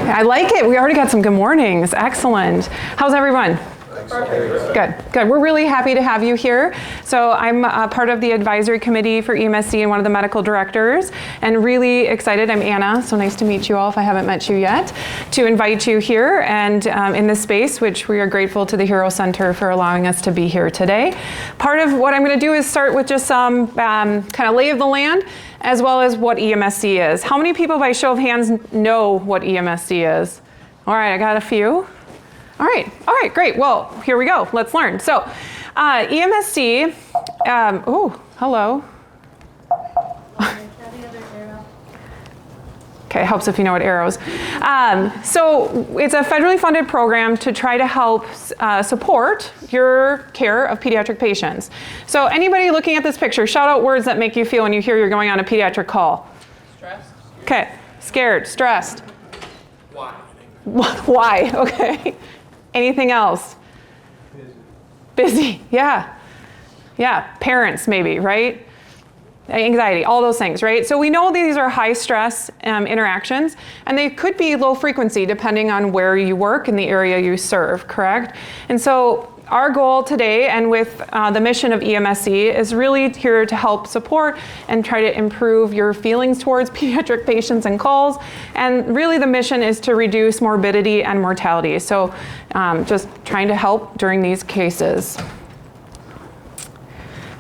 I like it. We already got some good mornings. Excellent. How's everyone? Good, good. We're really happy to have you here. So I'm part of the advisory committee for EMSC and one of the medical directors, and really excited. I'm Anna, so nice to meet you all if I haven't met you yet, to invite you here and in this space, which we are grateful to the Hero Center for allowing us to be here today. Part of what I'm going to do is start with just some kind of lay of the land, as well as what EMSC is. How many people by show of hands know what EMSC is? All right, I got a few. All right, great. Well, here we go. Let's learn. So, EMSC, oh, hello. Okay, helps if you know what arrows. So it's a federally funded program to try to help support your care of pediatric patients. So anybody looking at this picture, shout out words that make you feel when you hear you're going on a pediatric call. Stressed. Okay, scared, stressed. Why? Why? Okay. Anything else? Busy, yeah. Yeah, parents maybe, right? Anxiety, all those things, right? So we know these are high stress interactions, and they could be low frequency depending on where you work and the area you serve, correct? And so our goal today, and with the mission of EMSC, is really here to help support and try to improve your feelings towards pediatric patients and calls. And really the mission is to reduce morbidity and mortality. So just trying to help during these cases.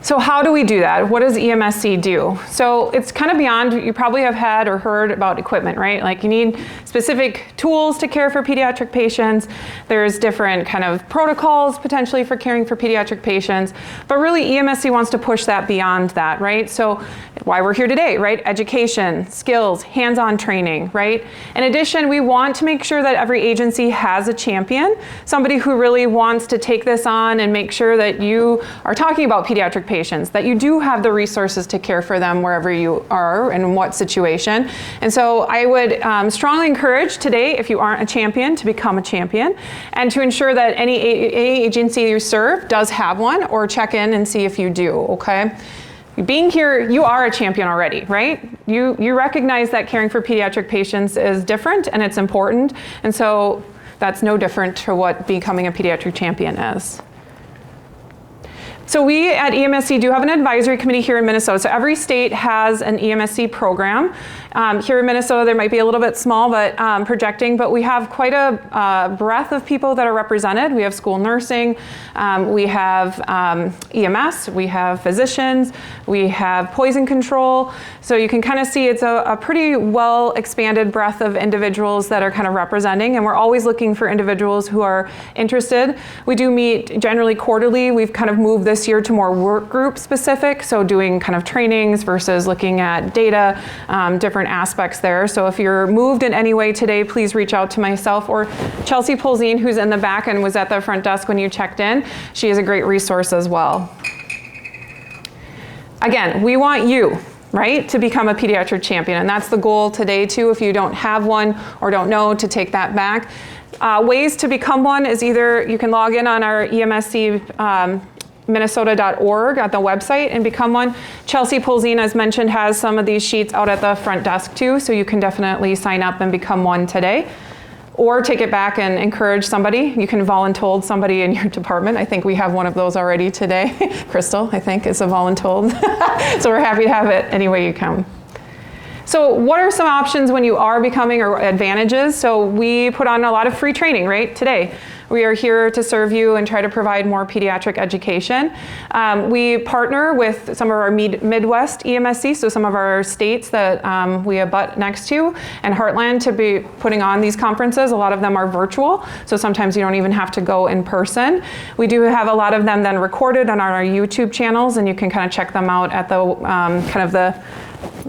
So how do we do that? What does EMSC do? So it's kind of beyond, you probably have had or heard about equipment, right? Like you need specific tools to care for pediatric patients. There's different kind of protocols potentially for caring for pediatric patients, but really EMSC wants to push that beyond that, right? So why we're here today, right? Education, skills, hands-on training, right? In addition, we want to make sure that every agency has a champion, somebody who really wants to take this on and make sure that you are talking about pediatric patients, that you do have the resources to care for them wherever you are and in what situation. And so I would strongly encourage today, if you aren't a champion, to become a champion and to ensure that any agency you serve does have one, or check in and see if you do, okay? Being here, you are a champion already, right? You recognize that caring for pediatric patients is different and it's important, and so that's no different to what becoming a pediatric champion is. So we at EMSC do have an advisory committee here in Minnesota. So every state has an EMSC program. Here in Minnesota, there might be a little bit small, but projecting, but we have quite a breadth of people that are represented. We have school nursing, we have EMS, we have physicians, we have poison control. So you can kind of see it's a pretty well expanded breadth of individuals that are kind of representing, and we're always looking for individuals who are interested. We do meet generally quarterly. We've kind of moved this year to more work group specific, so doing kind of trainings versus looking at data, different aspects there. So if you're moved in any way today, please reach out to myself or Chelsea Polzine, who's in the back and was at the front desk when you checked in. She is a great resource as well. Again, we want you, right, to become a pediatric champion, and that's the goal today too. If you don't have one or don't know, to take that back. Ways to become one is either you can log in on our EMSC Minnesota.org at the website and become one. Chelsea Polzine, as mentioned, has some of these sheets out at the front desk too, so you can definitely sign up and become one today. Or take it back and encourage somebody. You can voluntold somebody in your department. I think we have one of those already today. Crystal, I think, is a voluntold. So we're happy to have it any way you come. So what are some options when you are becoming, or advantages? So we put on a lot of free training, right, today. We are here to serve you and try to provide more pediatric education. We partner with some of our Midwest EMSC, so some of our states that we abut next to, and Heartland, to be putting on these conferences. A lot of them are virtual, so sometimes you don't even have to go in person. We do have a lot of them then recorded on our YouTube channels, and you can kind of check them out at the kind of the,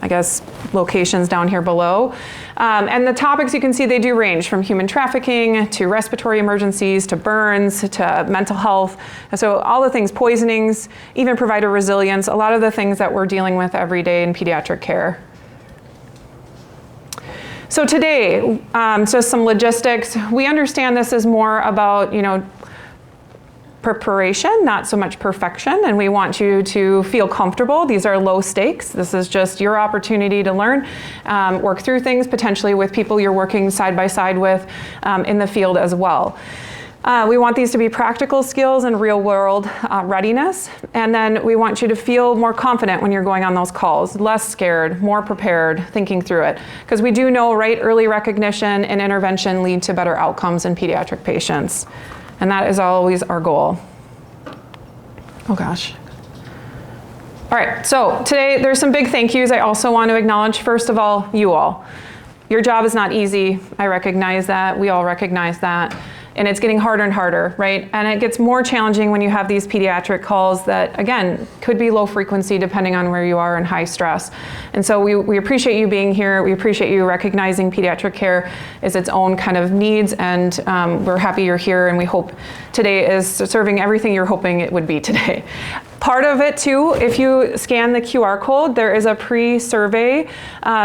I guess, locations down here below. And the topics you can see, they do range from human trafficking to respiratory emergencies to burns to mental health. So all the things, poisonings, even provider resilience, a lot of the things that we're dealing with every day in pediatric care. So today, just some logistics. We understand this is more about, preparation, not so much perfection, and we want you to feel comfortable. These are low stakes. This is just your opportunity to learn, work through things potentially with people you're working side by side with in the field as well. We want these to be practical skills and real world readiness. And then we want you to feel more confident when you're going on those calls, less scared, more prepared, thinking through it. Because we do know, right, early recognition and intervention lead to better outcomes in pediatric patients. And that is always our goal. Oh gosh. All right, so today there's some big thank yous I also want to acknowledge. First of all, you all. Your job is not easy. I recognize that. We all recognize that. And it's getting harder and harder, right? And it gets more challenging when you have these pediatric calls that, again, could be low frequency depending on where you are and high stress. And so we appreciate you being here. We appreciate you recognizing pediatric care is its own kind of needs, and we're happy you're here, and we hope today is serving everything you're hoping it would be today. Part of it too, if you scan the QR code, there is a pre-survey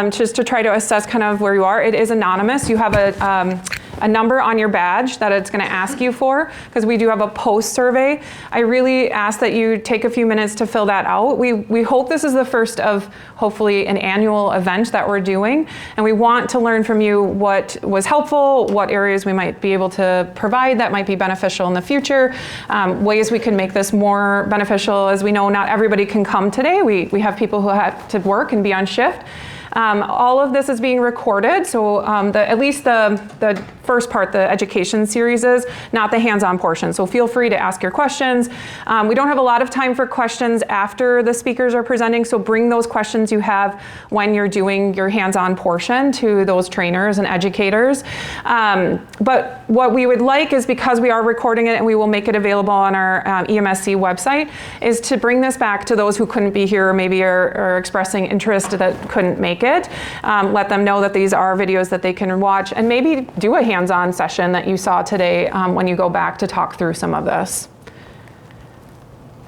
just to try to assess kind of where you are. It is anonymous. You have a number on your badge that it's going to ask you for, because we do have a post-survey. I really ask that you take a few minutes to fill that out. We hope this is the first of hopefully an annual event that we're doing, and we want to learn from you what was helpful, what areas we might be able to provide that might be beneficial in the future, ways we can make this more beneficial. As we know, not everybody can come today. We have people who have to work and be on shift. All of this is being recorded, so at least the first part, the education series is, not the hands-on portion. So feel free to ask your questions. We don't have a lot of time for questions after the speakers are presenting, so bring those questions you have when you're doing your hands-on portion to those trainers and educators. But what we would like is, because we are recording it and we will make it available on our EMSC website, is to bring this back to those who couldn't be here or maybe are expressing interest that couldn't make it. Let them know that these are videos that they can watch, and maybe do a hands-on session that you saw today when you go back to talk through some of this.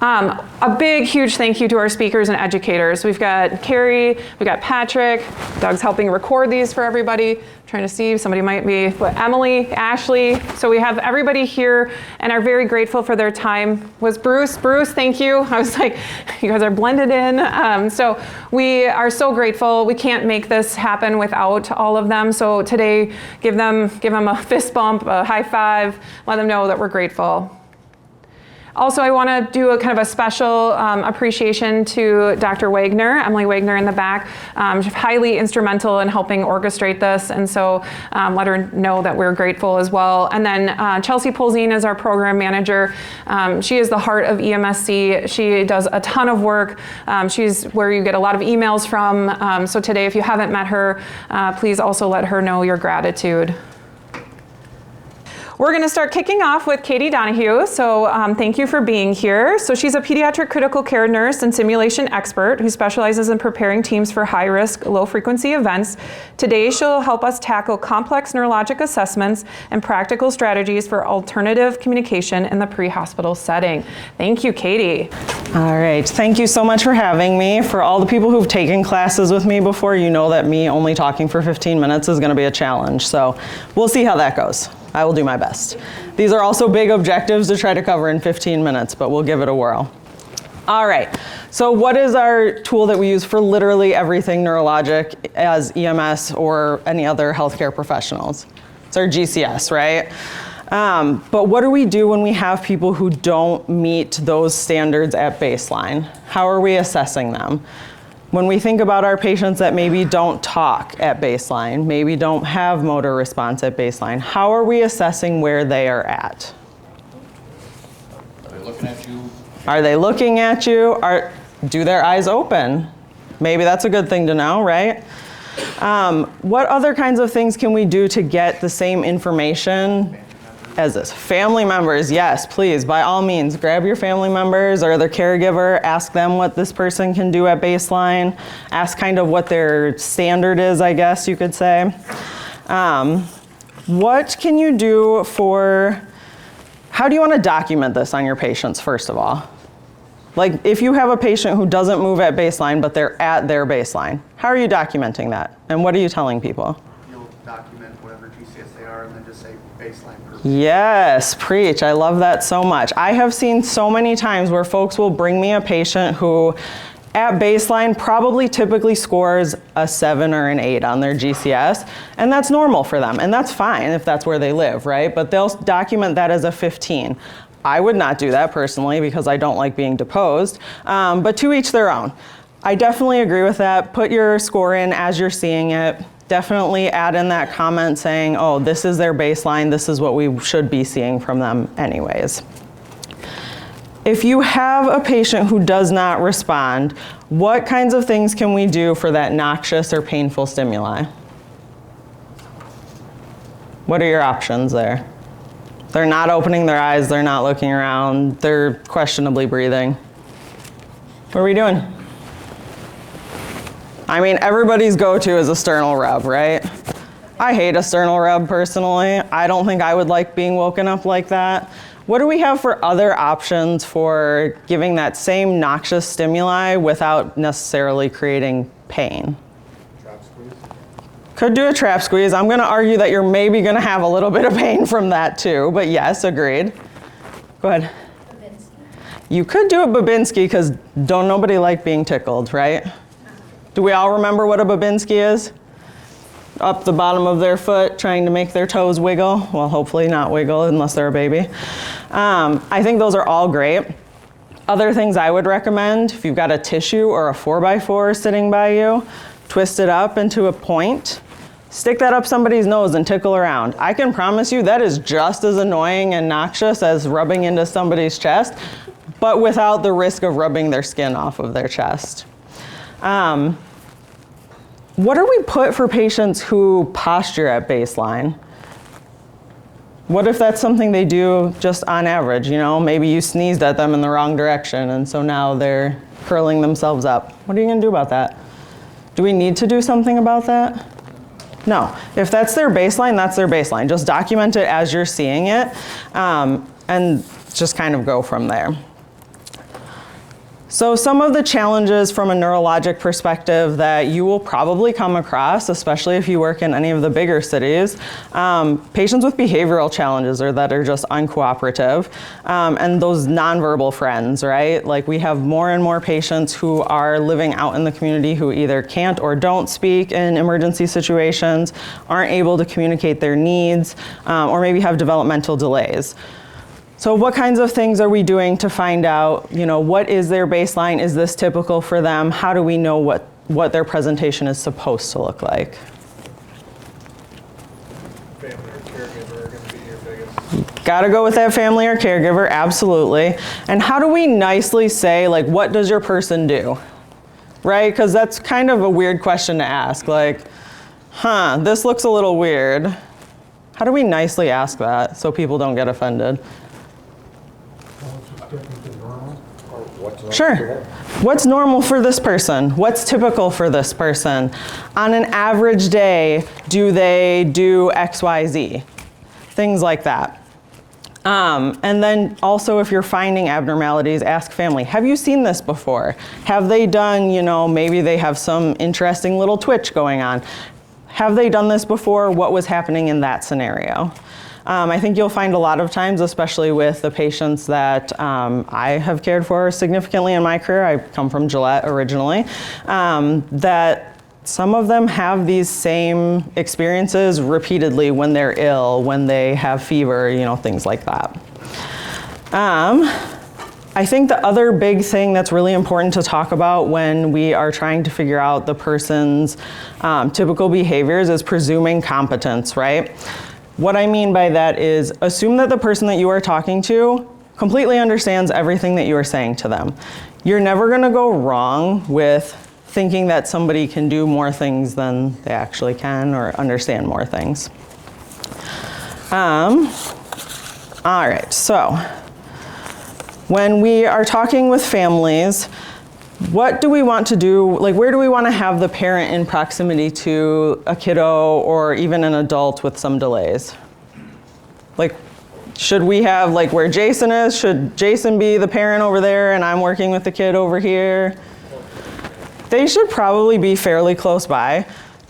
A big, huge thank you to our speakers and educators. We've got Carrie, we've got Patrick, Doug's helping record these for everybody. I'm trying to see if somebody might be, but Emily, Ashley. So we have everybody here and are very grateful for their time. Was Bruce? Bruce, thank you. I was like, you guys are blended in. So we are so grateful. We can't make this happen without all of them. So today, give them a fist bump, a high five, let them know that we're grateful. Also, I want to do a kind of a special appreciation to Dr. Wagner, Emily Wagner in the back. She's highly instrumental in helping orchestrate this, and so let her know that we're grateful as well. And then Chelsea Polzine is our program manager. She is the heart of EMSC. She does a ton of work. She's where you get a lot of emails from. So today, if you haven't met her, please also let her know your gratitude. We're going to start kicking off with Katie Donahue. So thank you for being here. So she's a pediatric critical care nurse and simulation expert who specializes in preparing teams for high-risk, low-frequency events. Today, she'll help us tackle complex neurologic assessments and practical strategies for alternative communication in the pre-hospital setting. Thank you, Katie. All right. Thank you so much for having me. For all the people who've taken classes with me before, you know that me only talking for 15 minutes is going to be a challenge. So we'll see how that goes. I will do my best. These are also big objectives to try to cover in 15 minutes, but we'll give it a whirl. All right, so what is our tool that we use for literally everything neurologic as EMS or any other healthcare professionals? It's our GCS, right? But what do we do when we have people who don't meet those standards at baseline? How are we assessing them? When we think about our patients that maybe don't talk at baseline, maybe don't have motor response at baseline, how are we assessing where they are at? Are they looking at you? Are they looking at you? Do their eyes open? Maybe that's a good thing to know, right? What other kinds of things can we do to get the same information as this? Family members, yes, please, by all means, grab your family members or their caregiver, ask them what this person can do at baseline, ask kind of what their standard is, I guess you could say. What can you do how do you want to document this on your patients, first of all? Like, if you have a patient who doesn't move at baseline, but they're at their baseline, how are you documenting that? And what are you telling people? You'll document whatever GCS they are and then just say baseline group. Yes, preach. I love that so much. I have seen so many times where folks will bring me a patient who at baseline probably typically scores a 7 or an 8 on their GCS, and that's normal for them, and that's fine if that's where they live, right? But they'll document that as a 15. I would not do that personally because I don't like being deposed, but to each their own. I definitely agree with that. Put your score in as you're seeing it. Definitely add in that comment saying, oh, this is their baseline, this is what we should be seeing from them anyways. If you have a patient who does not respond, what kinds of things can we do for that noxious or painful stimuli? What are your options there? They're not opening their eyes, they're not looking around, they're questionably breathing. What are we doing? I mean, everybody's go-to is a sternal rub, right? I hate a sternal rub personally. I don't think I would like being woken up like that. What do we have for other options for giving that same noxious stimuli without necessarily creating pain? Trap squeeze. Could do a trap squeeze. I'm gonna argue that you're maybe gonna have a little bit of pain from that too, but yes, agreed. Go ahead. Babinski. You could do a Babinski because don't nobody like being tickled, right? Do we all remember what a Babinski is? Up the bottom of their foot, trying to make their toes wiggle. Well, hopefully not wiggle unless they're a baby. I think those are all great. Other things I would recommend, if you've got a tissue or a 4x4 sitting by you, twist it up into a point, stick that up somebody's nose and tickle around. I can promise you that is just as annoying and noxious as rubbing into somebody's chest, but without the risk of rubbing their skin off of their chest. What do we put for patients who posture at baseline? What if that's something they do just on average? You know, maybe you sneezed at them in the wrong direction and so now they're curling themselves up. What are you gonna do about that? Do we need to do something about that? No. If that's their baseline, that's their baseline. Just document it as you're seeing it and just kind of go from there. So some of the challenges from a neurologic perspective that you will probably come across, especially if you work in any of the bigger cities, patients with behavioral challenges or that are just uncooperative, and those nonverbal friends, right? Like we have more and more patients who are living out in the community who either can't or don't speak in emergency situations, aren't able to communicate their needs, or maybe have developmental delays. So what kinds of things are we doing to find out, you know, what is their baseline? Is this typical for them? How do we know what their presentation is supposed to look like? Family or caregiver are going to be your biggest. Gotta go with that family or caregiver, absolutely. And how do we nicely say, like, what does your person do? Right? Because that's kind of a weird question to ask. Like, this looks a little weird. How do we nicely ask that so people don't get offended? Sure. What's normal for this person? What's typical for this person? On an average day, do they do X, Y, Z? Things like that. And then also if you're finding abnormalities, ask family, have you seen this before? Have they done, you know, maybe they have some interesting little twitch going on. Have they done this before? What was happening in that scenario? I think you'll find a lot of times, especially with the patients that I have cared for significantly in my career, I come from Gillette originally, that some of them have these same experiences repeatedly when they're ill, when they have fever, you know, things like that. I think the other big thing that's really important to talk about when we are trying to figure out the person's typical behaviors is presuming competence, right? What I mean by that is assume that the person that you are talking to completely understands everything that you are saying to them. You're never gonna go wrong with thinking that somebody can do more things than they actually can or understand more things. All right, so when we are talking with families, what do we want to do, like where do we want to have the parent in proximity to a kiddo or even an adult with some delays? Like, should we have like where Jason is? Should Jason be the parent over there and I'm working with the kid over here? They should probably be fairly close by.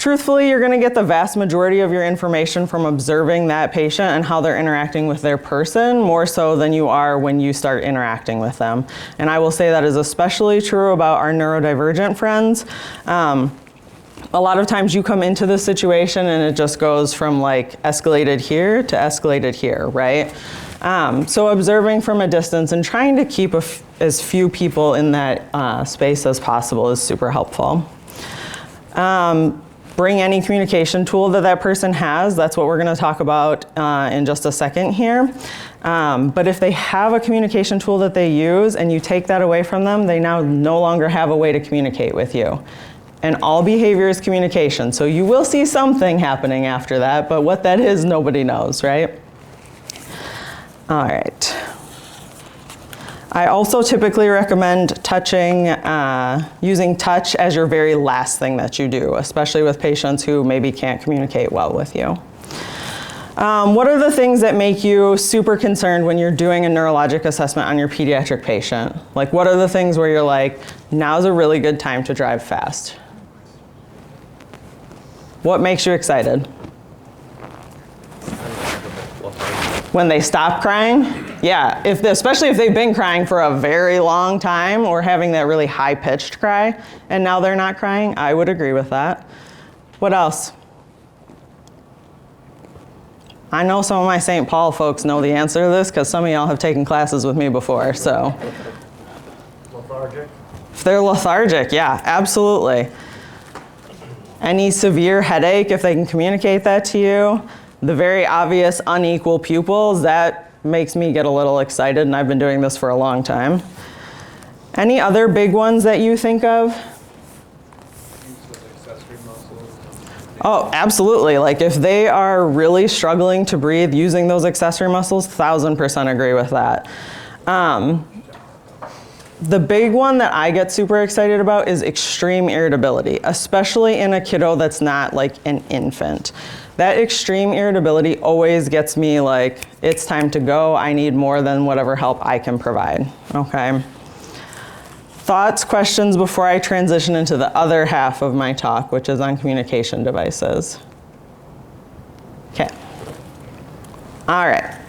truthfully, you're gonna get the vast majority of your information from observing that patient and how they're interacting with their person, more so than you are when you start interacting with them. And I will say that is especially true about our neurodivergent friends. A lot of times you come into this situation and it just goes from like escalated here to escalated here, right? So observing from a distance and trying to keep as few people in that space as possible is super helpful. Bring any communication tool that person has. That's what we're gonna talk about in just a second here. But if they have a communication tool that they use and you take that away from them, they now no longer have a way to communicate with you. And all behavior is communication. So you will see something happening after that, but what that is, nobody knows, right? All right. I also typically recommend touching, using touch as your very last thing that you do, especially with patients who maybe can't communicate well with you. What are the things that make you super concerned when you're doing a neurologic assessment on your pediatric patient? Like, what are the things where you're like, now's a really good time to drive fast? What makes you excited? When they stop crying? Yeah, especially if they've been crying for a very long time or having that really high-pitched cry and now they're not crying, I would agree with that. What else? I know some of my St. Paul folks know the answer to this because some of y'all have taken classes with me before, so. Lethargic? If they're lethargic, yeah, absolutely. Any severe headache, if they can communicate that to you. The very obvious unequal pupils, that makes me get a little excited, and I've been doing this for a long time. Any other big ones that you think of? Use of accessory muscles. Oh, absolutely. Like if they are really struggling to breathe using those accessory muscles, 1000% agree with that. The big one that I get super excited about is extreme irritability, especially in a kiddo that's not like an infant. That extreme irritability always gets me like, it's time to go. I need more than whatever help I can provide, okay? Thoughts, questions before I transition into the other half of my talk, which is on communication devices? Okay. All right.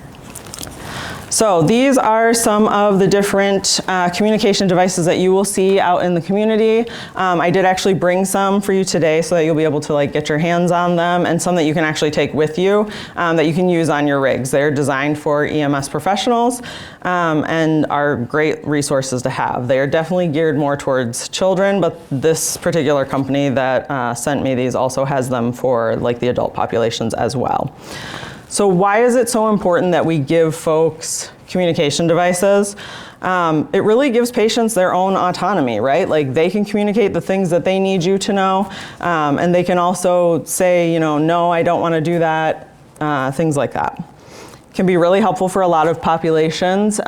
So these are some of the different communication devices that you will see out in the community. I did actually bring some for you today so that you'll be able to like get your hands on them, and some that you can actually take with you that you can use on your rigs. They're designed for EMS professionals and are great resources to have. They are definitely geared more towards children, but this particular company that sent me these also has them for like the adult populations as well. So why is it so important that we give folks communication devices? It really gives patients their own autonomy, right? Like they can communicate the things that they need you to know, and they can also say, you know, no, I don't want to do that, things like that. Can be really helpful for a lot of populations.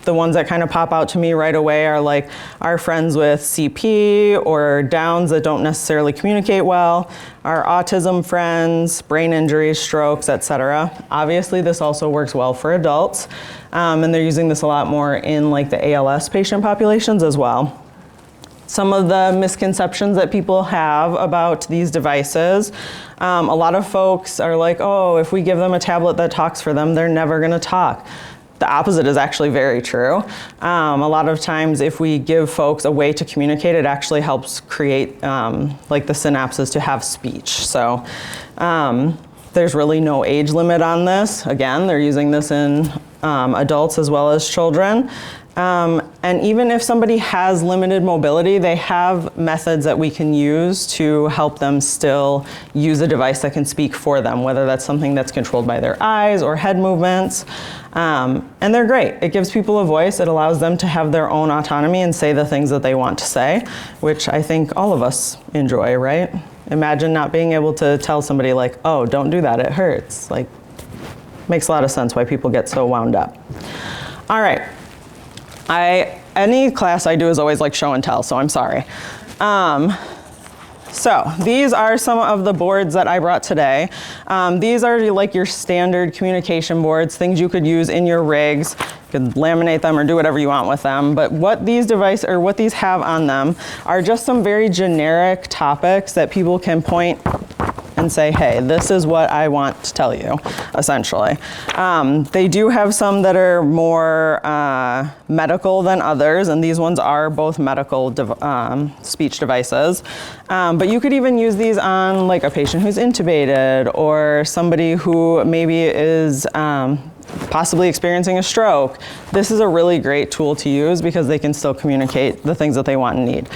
The ones that kind of pop out to me right away are like our friends with CP or Downs that don't necessarily communicate well, our autism friends, brain injuries, strokes, etc. Obviously, this also works well for adults, and they're using this a lot more in like the ALS patient populations as well. Some of the misconceptions that people have about these devices, a lot of folks are like, oh, if we give them a tablet that talks for them, they're never gonna talk. The opposite is actually very true. A lot of times if we give folks a way to communicate, it actually helps create like the synapses to have speech. So there's really no age limit on this. Again, they're using this in adults as well as children. And even if somebody has limited mobility, they have methods that we can use to help them still use a device that can speak for them, whether that's something that's controlled by their eyes or head movements. And they're great. It gives people a voice. It allows them to have their own autonomy and say the things that they want to say, which I think all of us enjoy, right? Imagine not being able to tell somebody like, oh, don't do that, it hurts. Like, makes a lot of sense why people get so wound up. All right. Any class I do is always like show and tell, so I'm sorry. So these are some of the boards that I brought today. These are like your standard communication boards, things you could use in your rigs. You can laminate them or do whatever you want with them. But what these have on them are just some very generic topics that people can point and say, hey, this is what I want to tell you, essentially. They do have some that are more medical than others, and these ones are both medical speech devices. But you could even use these on like a patient who's intubated or somebody who maybe is possibly experiencing a stroke. This is a really great tool to use because they can still communicate the things that they want and need.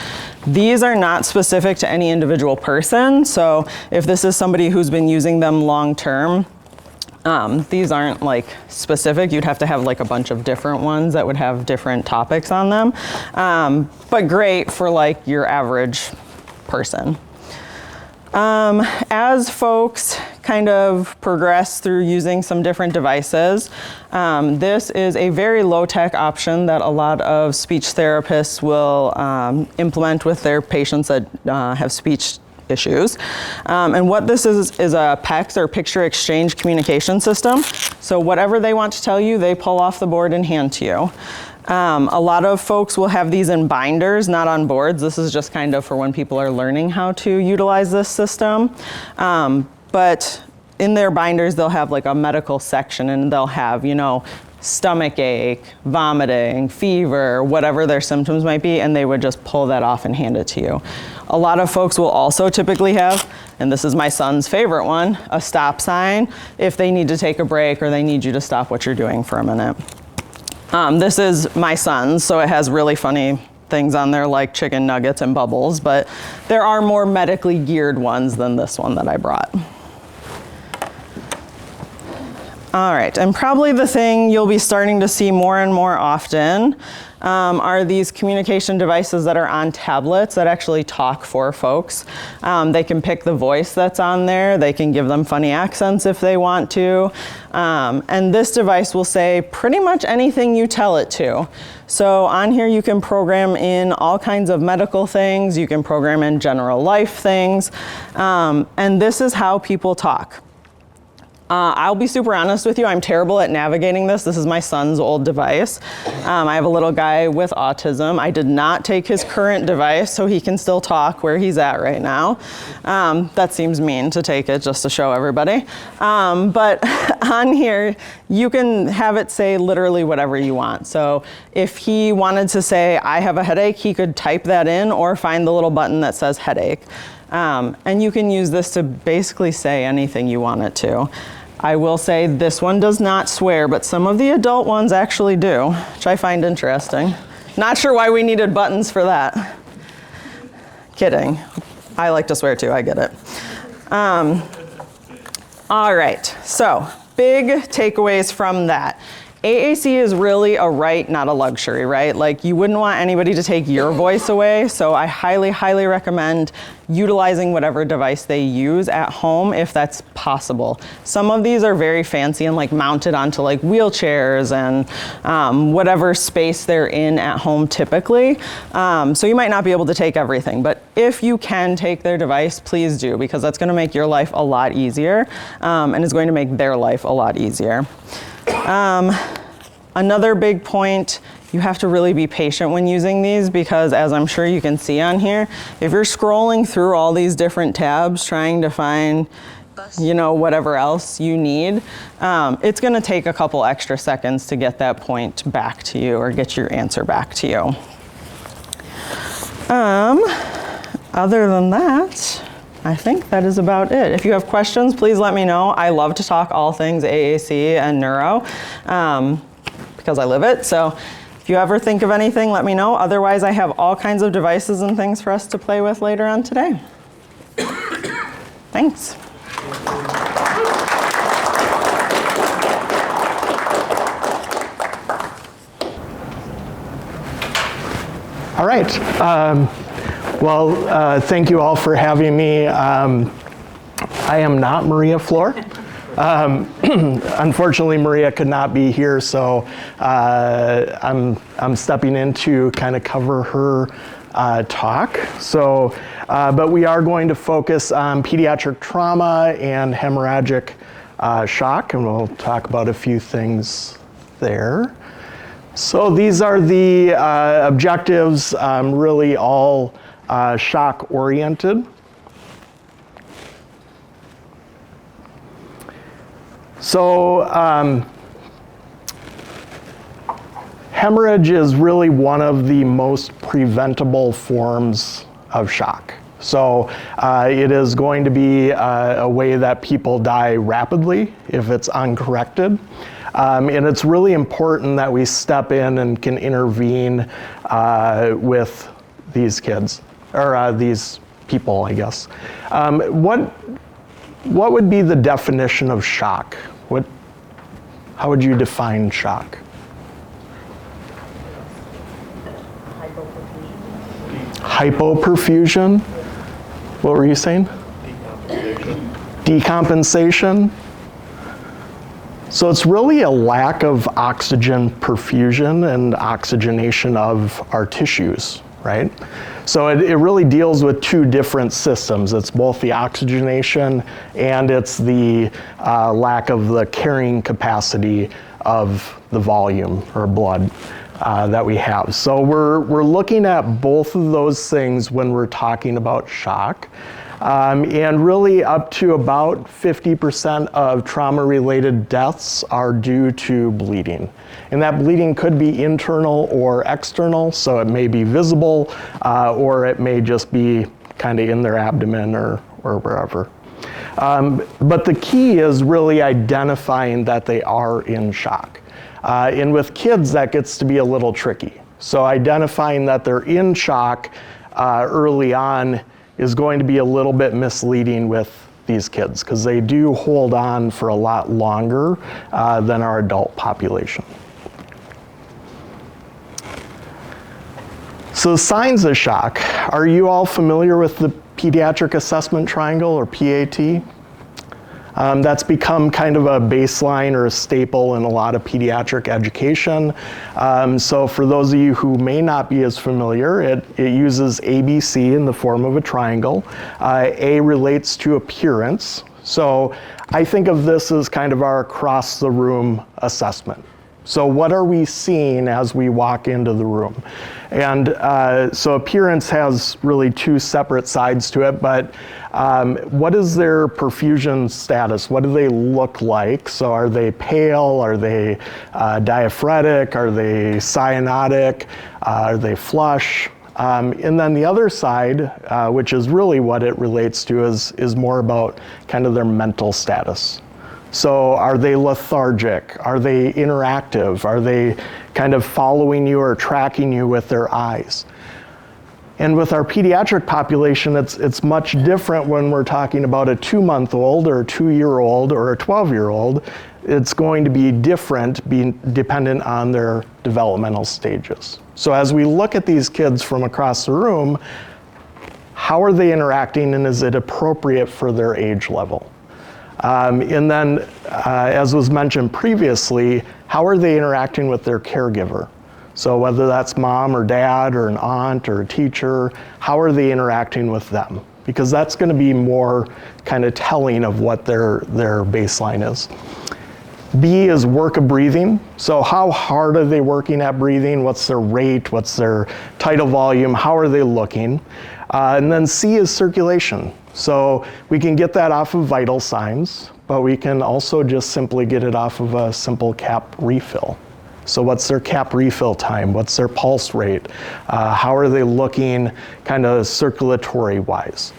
These are not specific to any individual person, so if this is somebody who's been using them long term, these aren't like specific. You'd have to have like a bunch of different ones that would have different topics on them, but great for like your average person. As folks kind of progress through using some different devices, this is a very low-tech option that a lot of speech therapists will implement with their patients that have speech issues. And what this is a PECS, or Picture Exchange Communication System. So whatever they want to tell you, they pull off the board and hand to you. A lot of folks will have these in binders, not on boards. This is just kind of for when people are learning how to utilize this system. But in their binders, they'll have like a medical section, and they'll have, you know, stomach ache, vomiting, fever, whatever their symptoms might be, and they would just pull that off and hand it to you. A lot of folks will also typically have, and this is my son's favorite one, a stop sign if they need to take a break or they need you to stop what you're doing for a minute. This is my son's, so it has really funny things on there like chicken nuggets and bubbles, but there are more medically geared ones than this one that I brought. All right, and probably the thing you'll be starting to see more and more often are these communication devices that are on tablets that actually talk for folks. They can pick the voice that's on there. They can give them funny accents if they want to. And this device will say pretty much anything you tell it to. So on here you can program in all kinds of medical things. You can program in general life things. And this is how people talk. I'll be super honest with you, I'm terrible at navigating this. This is my son's old device. I have a little guy with autism. I did not take his current device so he can still talk where he's at right now. That seems mean to take it just to show everybody. But on here, you can have it say literally whatever you want. So if he wanted to say, I have a headache, he could type that in or find the little button that says headache. And you can use this to basically say anything you want it to. I will say this one does not swear, but some of the adult ones actually do, which I find interesting. Not sure why we needed buttons for that. Kidding. I like to swear too, I get it. All right, so big takeaways from that. AAC is really a right, not a luxury, right? Like you wouldn't want anybody to take your voice away, so I highly, highly recommend utilizing whatever device they use at home if that's possible. Some of these are very fancy and like mounted onto like wheelchairs and whatever space they're in at home typically. So you might not be able to take everything, but if you can take their device, please do, because that's gonna make your life a lot easier and is going to make their life a lot easier. Another big point, you have to really be patient when using these, because as I'm sure you can see on here, if you're scrolling through all these different tabs trying to find, you know, whatever else you need, it's going to take a couple extra seconds to get that point back to you or get your answer back to you. Other than that, I think that is about it. If you have questions, please let me know. I love to talk all things AAC and neuro because I live it. So if you ever think of anything, let me know. Otherwise, I have all kinds of devices and things for us to play with later on today. Thanks. All right. Thank you all for having me. I am not Maria Floor. Unfortunately, Maria could not be here, so I'm stepping in to kind of cover her talk. So, but we are going to focus on pediatric trauma and hemorrhagic shock, and we'll talk about a few things there. So these are the objectives, really all shock oriented. So hemorrhage is really one of the most preventable forms of shock. So it is going to be a way that people die rapidly if it's uncorrected. And it's really important that we step in and can intervene with these kids, or these people, I guess. What would be the definition of shock? How would you define shock? Hypoperfusion. What were you saying? Decompensation. So it's really a lack of oxygen perfusion and oxygenation of our tissues, right? So it really deals with two different systems. It's both the oxygenation and it's the lack of the carrying capacity of the volume or blood that we have. So we're looking at both of those things when we're talking about shock. And really up to about 50% of trauma-related deaths are due to bleeding. And that bleeding could be internal or external, so it may be visible, or it may just be kind of in their abdomen or wherever. But the key is really identifying that they are in shock. And with kids, that gets to be a little tricky. So identifying that they're in shock early on is going to be a little bit misleading with these kids because they do hold on for a lot longer than our adult population. So signs of shock. Are you all familiar with the Pediatric Assessment Triangle, or PAT? That's become kind of a baseline or a staple in a lot of pediatric education. So for those of you who may not be as familiar, it uses ABC in the form of a triangle. A relates to appearance. So I think of this as kind of our across the room assessment. So what are we seeing as we walk into the room? And so appearance has really two separate sides to it, but what is their perfusion status? What do they look like? So are they pale? Are they diaphoretic? Are they cyanotic? Are they flush? And then the other side, which is really what it relates to, is more about kind of their mental status. So are they lethargic? Are they interactive? Are they kind of following you or tracking you with their eyes? And with our pediatric population, it's much different when we're talking about a 2-month-old or a 2-year-old or a 12-year-old. It's going to be different, dependent on their developmental stages. So as we look at these kids from across the room, how are they interacting and is it appropriate for their age level? And then, as was mentioned previously, how are they interacting with their caregiver? So whether that's mom or dad or an aunt or a teacher, how are they interacting with them? Because that's going to be more kind of telling of what their baseline is. B is work of breathing. So how hard are they working at breathing? What's their rate? What's their tidal volume? How are they looking? And then C is circulation. So we can get that off of vital signs, but we can also just simply get it off of a simple cap refill. So what's their cap refill time? What's their pulse rate? How are they looking kind of circulatory wise?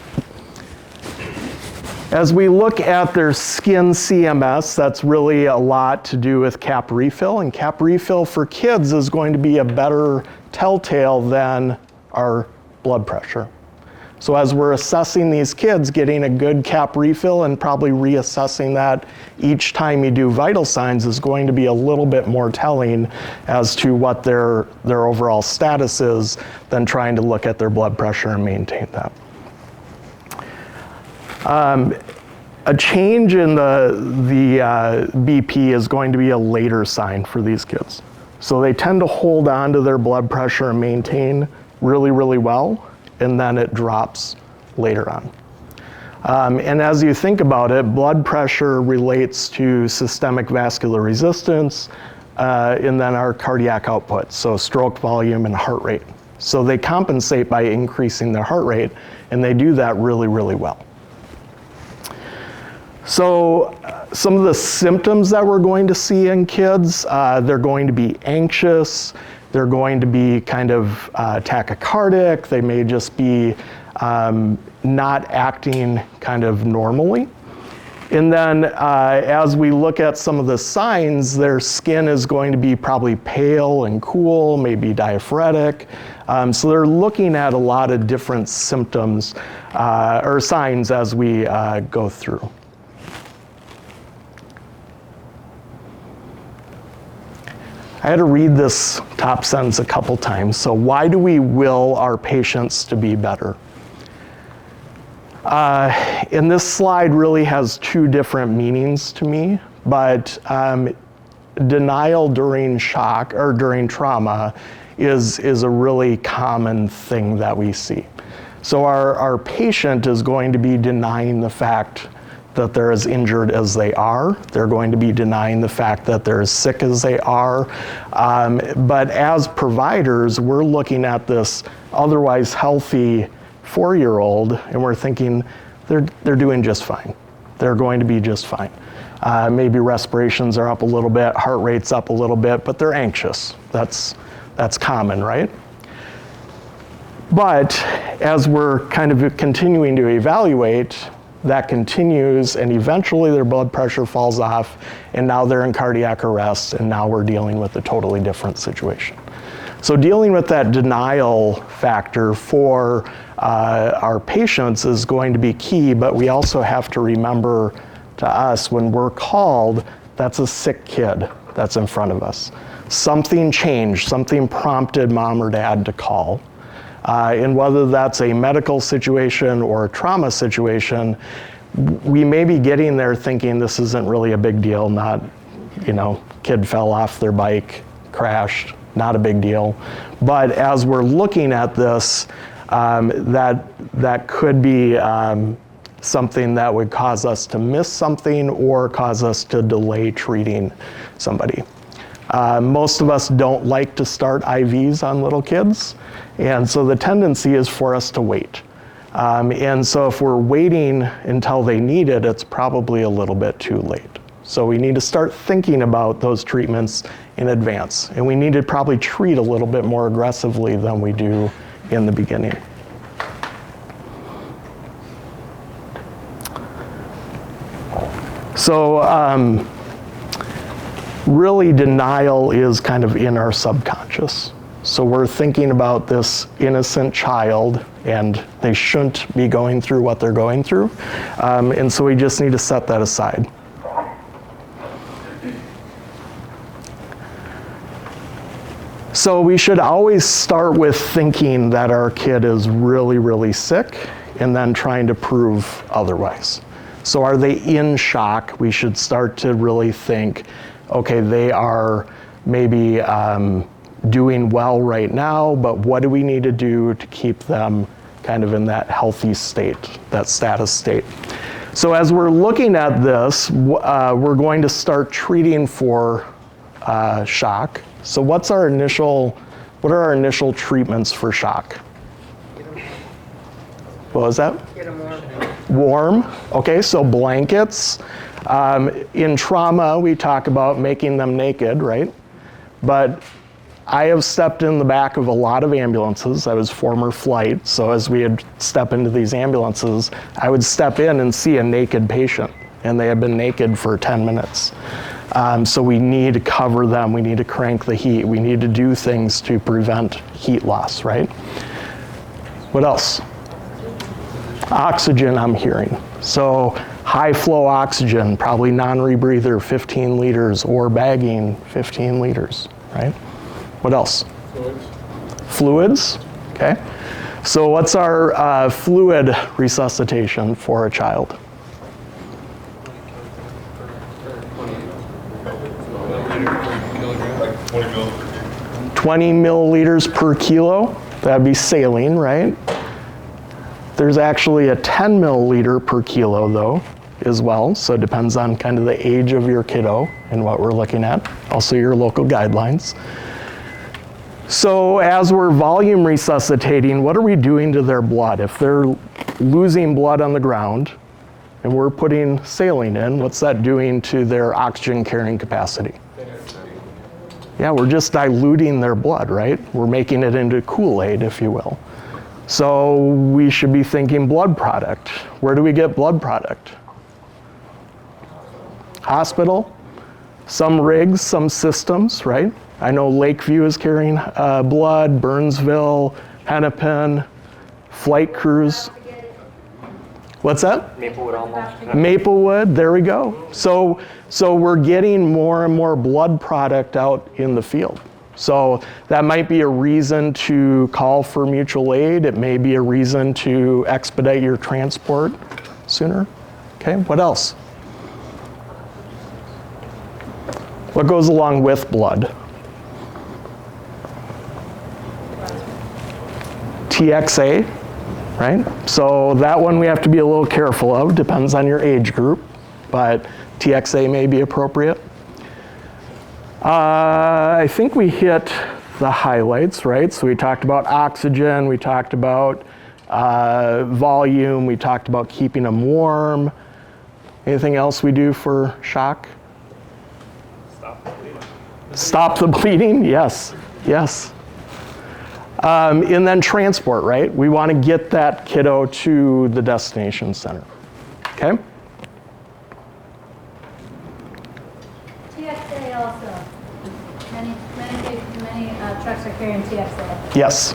As we look at their skin CMS, that's really a lot to do with cap refill, and cap refill for kids is going to be a better telltale than our blood pressure. So as we're assessing these kids, getting a good cap refill and probably reassessing that each time you do vital signs is going to be a little bit more telling as to what their overall status is than trying to look at their blood pressure and maintain that. A change in the BP is going to be a later sign for these kids. So they tend to hold on to their blood pressure and maintain really, really well, and then it drops later on. And as you think about it, blood pressure relates to systemic vascular resistance, and then our cardiac output, so stroke volume and heart rate. So they compensate by increasing their heart rate, and they do that really, really well. So some of the symptoms that we're going to see in kids, they're going to be anxious, they're going to be kind of tachycardic, they may just be not acting kind of normally. And then as we look at some of the signs, their skin is going to be probably pale and cool, maybe diaphoretic. So they're looking at a lot of different symptoms or signs as we go through. I had to read this top sentence a couple times. So why do we will our patients to be better? And this slide really has two different meanings to me, but denial during shock or during trauma is a really common thing that we see. So our patient is going to be denying the fact that they're as injured as they are. They're going to be denying the fact that they're as sick as they are. But as providers, we're looking at this otherwise healthy 4-year-old and we're thinking they're doing just fine. They're going to be just fine. Maybe respirations are up a little bit, heart rate's up a little bit, but they're anxious. That's common, right? But as we're kind of continuing to evaluate, that continues and eventually their blood pressure falls off and now they're in cardiac arrest and now we're dealing with a totally different situation. So dealing with that denial factor for our patients is going to be key, but we also have to remember to us when we're called, that's a sick kid that's in front of us. Something changed, something prompted mom or dad to call. And whether that's a medical situation or a trauma situation, we may be getting there thinking this isn't really a big deal, not, kid fell off their bike, crashed, not a big deal. But as we're looking at this, that could be something that would cause us to miss something or cause us to delay treating somebody. Most of us don't like to start IVs on little kids, and so the tendency is for us to wait. And so if we're waiting until they need it, it's probably a little bit too late. So we need to start thinking about those treatments in advance, and we need to probably treat a little bit more aggressively than we do in the beginning. So really denial is kind of in our subconscious. So we're thinking about this innocent child and they shouldn't be going through what they're going through. And so we just need to set that aside. So we should always start with thinking that our kid is really, really sick and then trying to prove otherwise. So are they in shock? We should start to really think, okay, they are maybe doing well right now, but what do we need to do to keep them kind of in that healthy state, that status state? So as we're looking at this, we're going to start treating for shock. So what are our initial treatments for shock? What was that? Get them warm. Warm, okay, so blankets. In trauma, we talk about making them naked, right? But I have stepped in the back of a lot of ambulances. I was former flight, so as we would step into these ambulances, I would step in and see a naked patient, and they had been naked for 10 minutes. So we need to cover them, we need to crank the heat, we need to do things to prevent heat loss, right? What else? Oxygen, I'm hearing. So high flow oxygen, probably non-rebreather, 15 liters, or bagging, 15 liters, right? What else? Fluids. Fluids, okay. So what's our fluid resuscitation for a child? 20 milliliters per kilo. That'd be saline, right? There's actually a 10 milliliter per kilo though, as well, so it depends on kind of the age of your kiddo and what we're looking at, also your local guidelines. So as we're volume resuscitating, what are we doing to their blood? If they're losing blood on the ground and we're putting saline in, what's that doing to their oxygen carrying capacity? Yeah, we're just diluting their blood, right? We're making it into Kool-Aid, if you will. So we should be thinking blood product. Where do we get blood product? Hospital, some rigs, some systems, right? I know Lakeview is carrying blood, Burnsville, Hennepin, flight crews. What's that? Maplewood almost. Maplewood, there we go. So we're getting more and more blood product out in the field. So that might be a reason to call for mutual aid. It may be a reason to expedite your transport sooner. Okay, what else? What goes along with blood? TXA, right? So that one we have to be a little careful of, depends on your age group, but TXA may be appropriate. I think we hit the highlights, right? So we talked about oxygen, we talked about volume, we talked about keeping them warm. Anything else we do for shock? Stop the bleeding. Stop the bleeding, yes, yes. And then transport, right? We want to get that kiddo to the destination center, okay? TXA also. Many trucks are carrying TXA. Yes.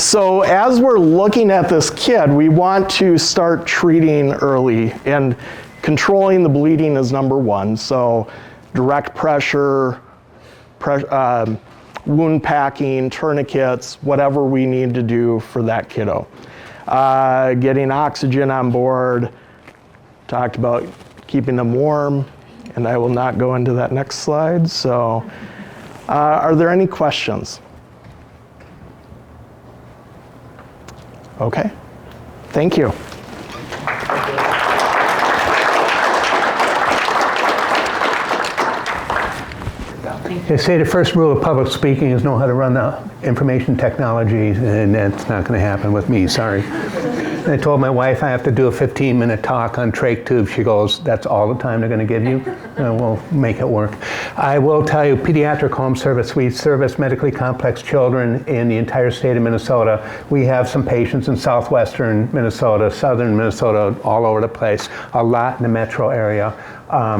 So as we're looking at this kid, we want to start treating early, and controlling the bleeding is number one. So direct pressure, wound packing, tourniquets, whatever we need to do for that kiddo. Getting oxygen on board, talked about keeping them warm, and I will not go into that next slide. So are there any questions? Okay, thank you. They say the first rule of public speaking is know how to run the information technology, and that's not going to happen with me, sorry. I told my wife I have to do a 15-minute talk on trach tubes. She goes, that's all the time they're going to give you? We'll make it work. I will tell you, pediatric home service, we service medically complex children in the entire state of Minnesota. We have some patients in southwestern Minnesota, southern Minnesota, all over the place, a lot in the metro area.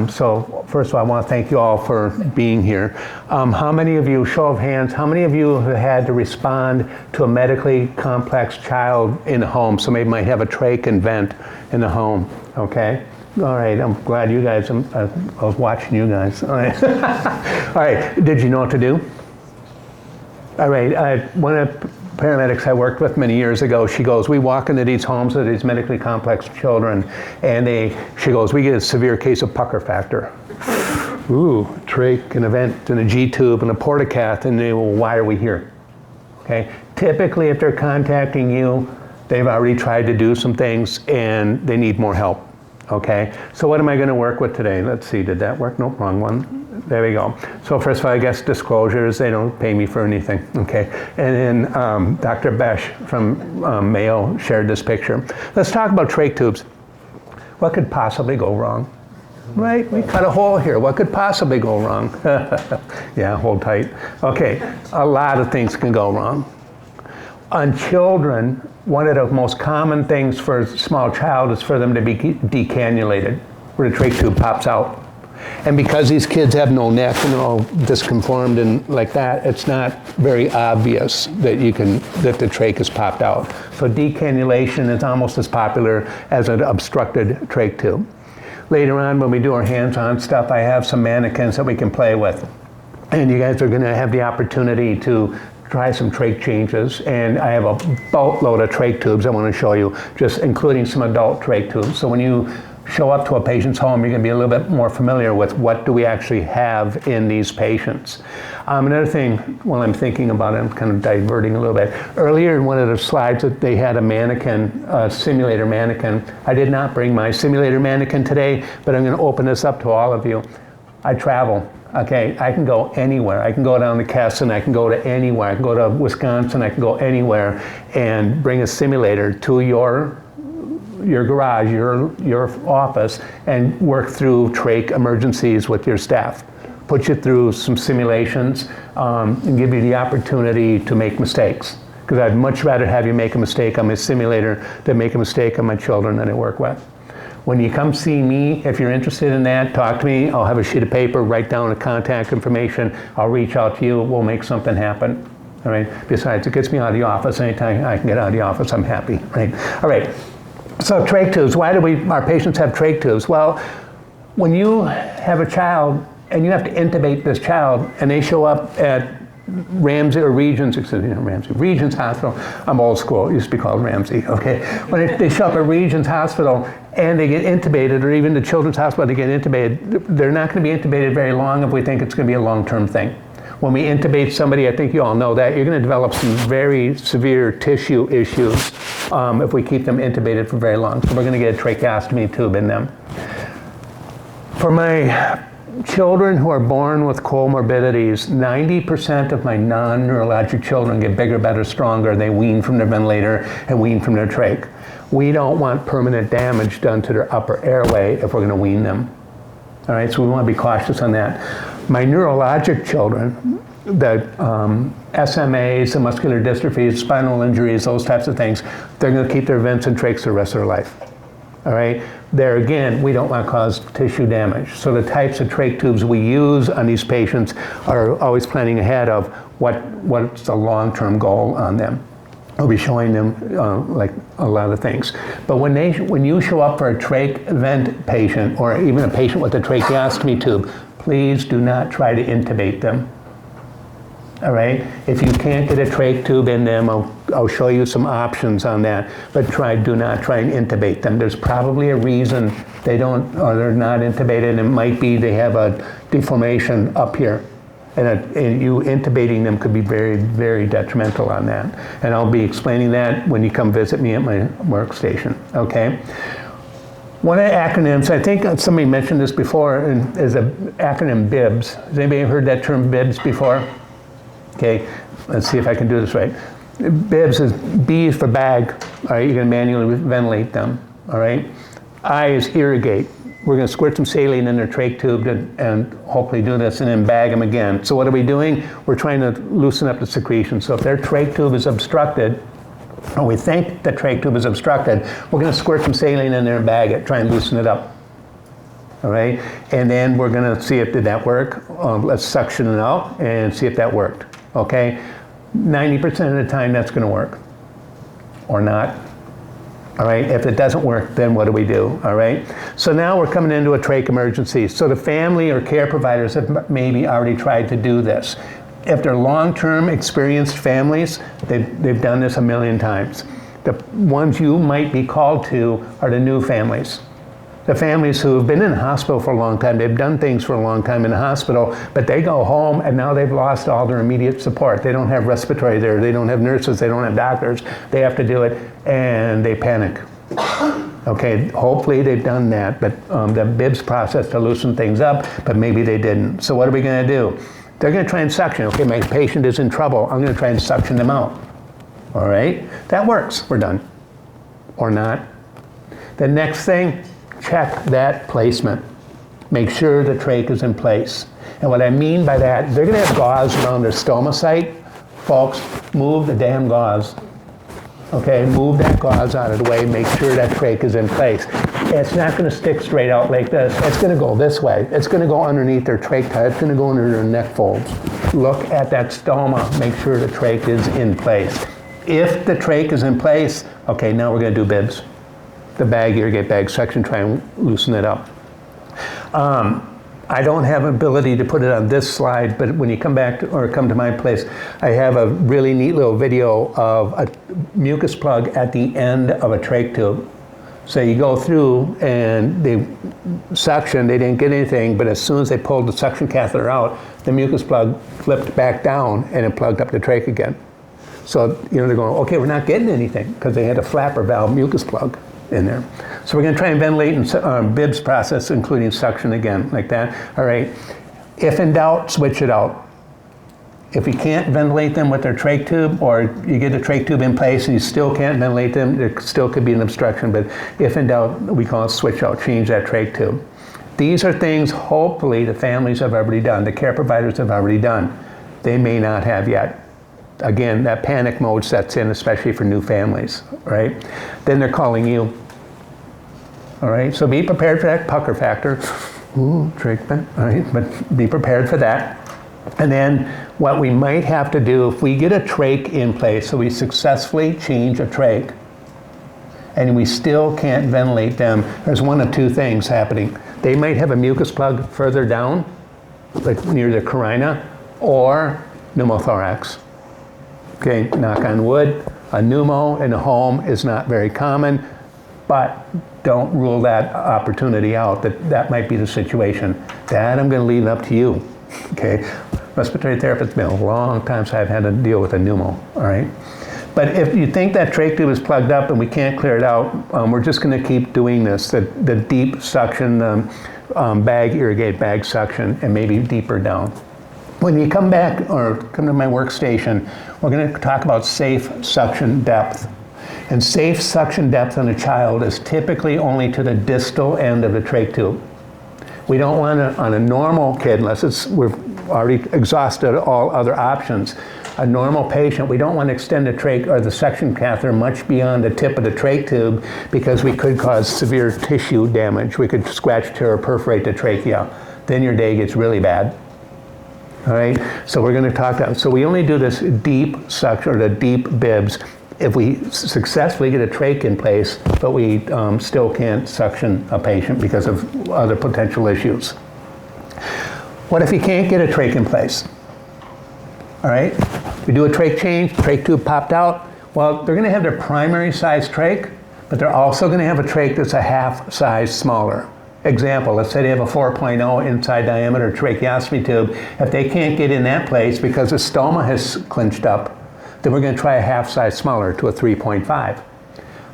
So first of all, I want to thank you all for being here. How many of you, show of hands, how many of you have had to respond to a medically complex child in the home? So maybe might have a trach and vent in the home, okay? All right, I'm glad you guys, I was watching you guys. All right. All right, did you know what to do? All right, one of the paramedics I worked with many years ago, she goes, we walk into these homes with these medically complex children, and she goes, we get a severe case of pucker factor. Ooh, trach, an event, and a G-tube, and a portacath, and they go, well, why are we here? Okay, typically if they're contacting you, they've already tried to do some things, and they need more help. Okay, so what am I going to work with today? Let's see, did that work? Nope, wrong one. There we go. So first of all, I guess disclosures, they don't pay me for anything, okay? And then Dr. Besh from Mayo shared this picture. Let's talk about trach tubes. What could possibly go wrong? Right, we cut a hole here. What could possibly go wrong? Yeah, hold tight. Okay, a lot of things can go wrong. On children, one of the most common things for a small child is for them to be decannulated, where the trach tube pops out. And because these kids have no neck and they're all disconformed and like that, it's not very obvious that that the trach is popped out. So decannulation is almost as popular as an obstructed trach tube. Later on, when we do our hands-on stuff, I have some mannequins that we can play with. And you guys are gonna have the opportunity to try some trach changes, and I have a boatload of trach tubes I want to show you, just including some adult trach tubes. So when you show up to a patient's home, you're going to be a little bit more familiar with what do we actually have in these patients. Another thing, while I'm thinking about it, I'm kind of diverting a little bit. Earlier in one of the slides, that they had a mannequin, a simulator mannequin. I did not bring my simulator mannequin today, but I'm going to open this up to all of you. I travel. Okay, I can go anywhere. I can go down to Kesson, I can go to anywhere. I can go to Wisconsin, I can go anywhere and bring a simulator to your garage, your office, and work through trach emergencies with your staff. Put you through some simulations and give you the opportunity to make mistakes. Because I'd much rather have you make a mistake on my simulator than make a mistake on my children that I work with. When you come see me, if you're interested in that, talk to me. I'll have a sheet of paper, write down the contact information. I'll reach out to you. We'll make something happen. All right. Besides, it gets me out of the office. Anytime I can get out of the office, I'm happy. Right. All right. So trach tubes. Why do our patients have trach tubes? Well, when you have a child and you have to intubate this child, and they show up at Ramsey or Regents, Regents Hospital. I'm old school. It used to be called Ramsey. Okay. When they show up at Regents Hospital and they get intubated, or even the Children's Hospital, they get intubated, they're not going to be intubated very long if we think it's going to be a long-term thing. When we intubate somebody, I think you all know that, you're going to develop some very severe tissue issues if we keep them intubated for very long. So we're going to get a tracheostomy tube in them. For my children who are born with comorbidities, 90% of my non-neurologic children get bigger, better, stronger. They wean from their ventilator and wean from their trach. We don't want permanent damage done to their upper airway if we're going to wean them. All right, so we want to be cautious on that. My neurologic children, the SMAs, the muscular dystrophies, spinal injuries, those types of things, they're going to keep their vents and trachs the rest of their life. All right, there again, we don't want to cause tissue damage. So the types of trach tubes we use on these patients are always planning ahead of what's the long-term goal on them. I'll be showing them like a lot of things. But when you show up for a trach vent patient, or even a patient with a tracheostomy tube, please do not try to intubate them. All right? If you can't get a trach tube in them, I'll show you some options on that. But do not try and intubate them. There's probably a reason they're not intubated, and it might be they have a deformation up here. And you intubating them could be very, very detrimental on that. And I'll be explaining that when you come visit me at my workstation, okay? One of the acronyms, I think somebody mentioned this before, is the acronym BIBS. Has anybody heard that term BIBS before? Okay, let's see if I can do this right. BIBS is B is for bag, all right? You're gonna manually ventilate them, all right? I is irrigate. We're going to squirt some saline in their trach tube and hopefully do this, and then bag them again. So what are we doing? We're trying to loosen up the secretion. So if their trach tube is obstructed, or we think the trach tube is obstructed, we're going to squirt some saline in there and bag it, try and loosen it up. All right? And then we're going to see if did that work. Let's suction it out and see if that worked. Okay? 90% of the time that's going to work, or not. All right, if it doesn't work, then what do we do? All right, so now we're coming into a trach emergency. So the family or care providers have maybe already tried to do this. If they're long-term experienced families, they've done this a million times. The ones you might be called to are the new families. The families who have been in the hospital for a long time, they've done things for a long time in the hospital, but they go home and now they've lost all their immediate support. They don't have respiratory there, they don't have nurses, they don't have doctors, they have to do it, and they panic. Okay, hopefully they've done that, but the BIBS process to loosen things up, but maybe they didn't. So what are we gonna do? They're gonna try and suction. Okay, my patient is in trouble, I'm gonna try and suction them out. All right, that works, we're done. Or not. The next thing, check that placement. Make sure the trach is in place. And what I mean by that, they're gonna have gauze around their stoma site. Folks, move the damn gauze. Okay, move that gauze out of the way, make sure that trach is in place. It's not gonna stick straight out like this. It's gonna go this way. It's gonna go underneath their trach tie. It's gonna go under their neck folds. Look at that stoma, make sure the trach is in place. If the trach is in place, okay, now we're gonna do BIBS. The bag, irrigate bag section, try and loosen it up. I don't have ability to put it on this slide, but when you come back or come to my place, I have a really neat little video of a mucus plug at the end of a trach tube. So you go through and they suction, they didn't get anything, but as soon as they pulled the suction catheter out, the mucus plug flipped back down and it plugged up the trach again. So, they're going, okay, we're not getting anything because they had a flapper valve mucus plug in there. So we're going to try and ventilate and Bibbs process, including suction again, like that. All right. If in doubt, switch it out. If you can't ventilate them with their trach tube, or you get the trach tube in place and you still can't ventilate them, there still could be an obstruction, but if in doubt, we call it switch out, change that trach tube. These are things hopefully the families have already done, the care providers have already done. They may not have yet. Again, that panic mode sets in, especially for new families, right? Then they're calling you, all right? So be prepared for that pucker factor. Ooh, trach vent, all right, but be prepared for that. And then what we might have to do, if we get a trach in place, so we successfully change a trach, and we still can't ventilate them, there's one of two things happening. They might have a mucus plug further down, like near the carina, or pneumothorax. Okay, knock on wood, a pneumo in a home is not very common, but don't rule that opportunity out, that might be the situation. That I'm going to leave up to you. Okay, respiratory therapist, it's been a long time since I've had to deal with a pneumo, all right? But if you think that trach tube is plugged up and we can't clear it out, we're just going to keep doing this, the deep suction, irrigated bag suction, and maybe deeper down. When you come back or come to my workstation, we're going to talk about safe suction depth. And safe suction depth in a child is typically only to the distal end of the trach tube. We don't want to, on a normal kid, unless we've already exhausted all other options, a normal patient, we don't want to extend the trach or the suction catheter much beyond the tip of the trach tube because we could cause severe tissue damage. We could scratch, tear, or perforate the trachea. Then your day gets really bad. All right, so we're going to talk about, so we only do this deep suction, or the deep bibs, if we successfully get a trach in place, but we still can't suction a patient because of other potential issues. What if you can't get a trach in place? All right, we do a trach change, trach tube popped out. Well, they're going to have their primary size trach, but they're also going to have a trach that's a half size smaller. Example, let's say they have a 4.0 inside diameter tracheostomy tube. If they can't get in that place because the stoma has clinched up, then we're going to try a half size smaller to a 3.5.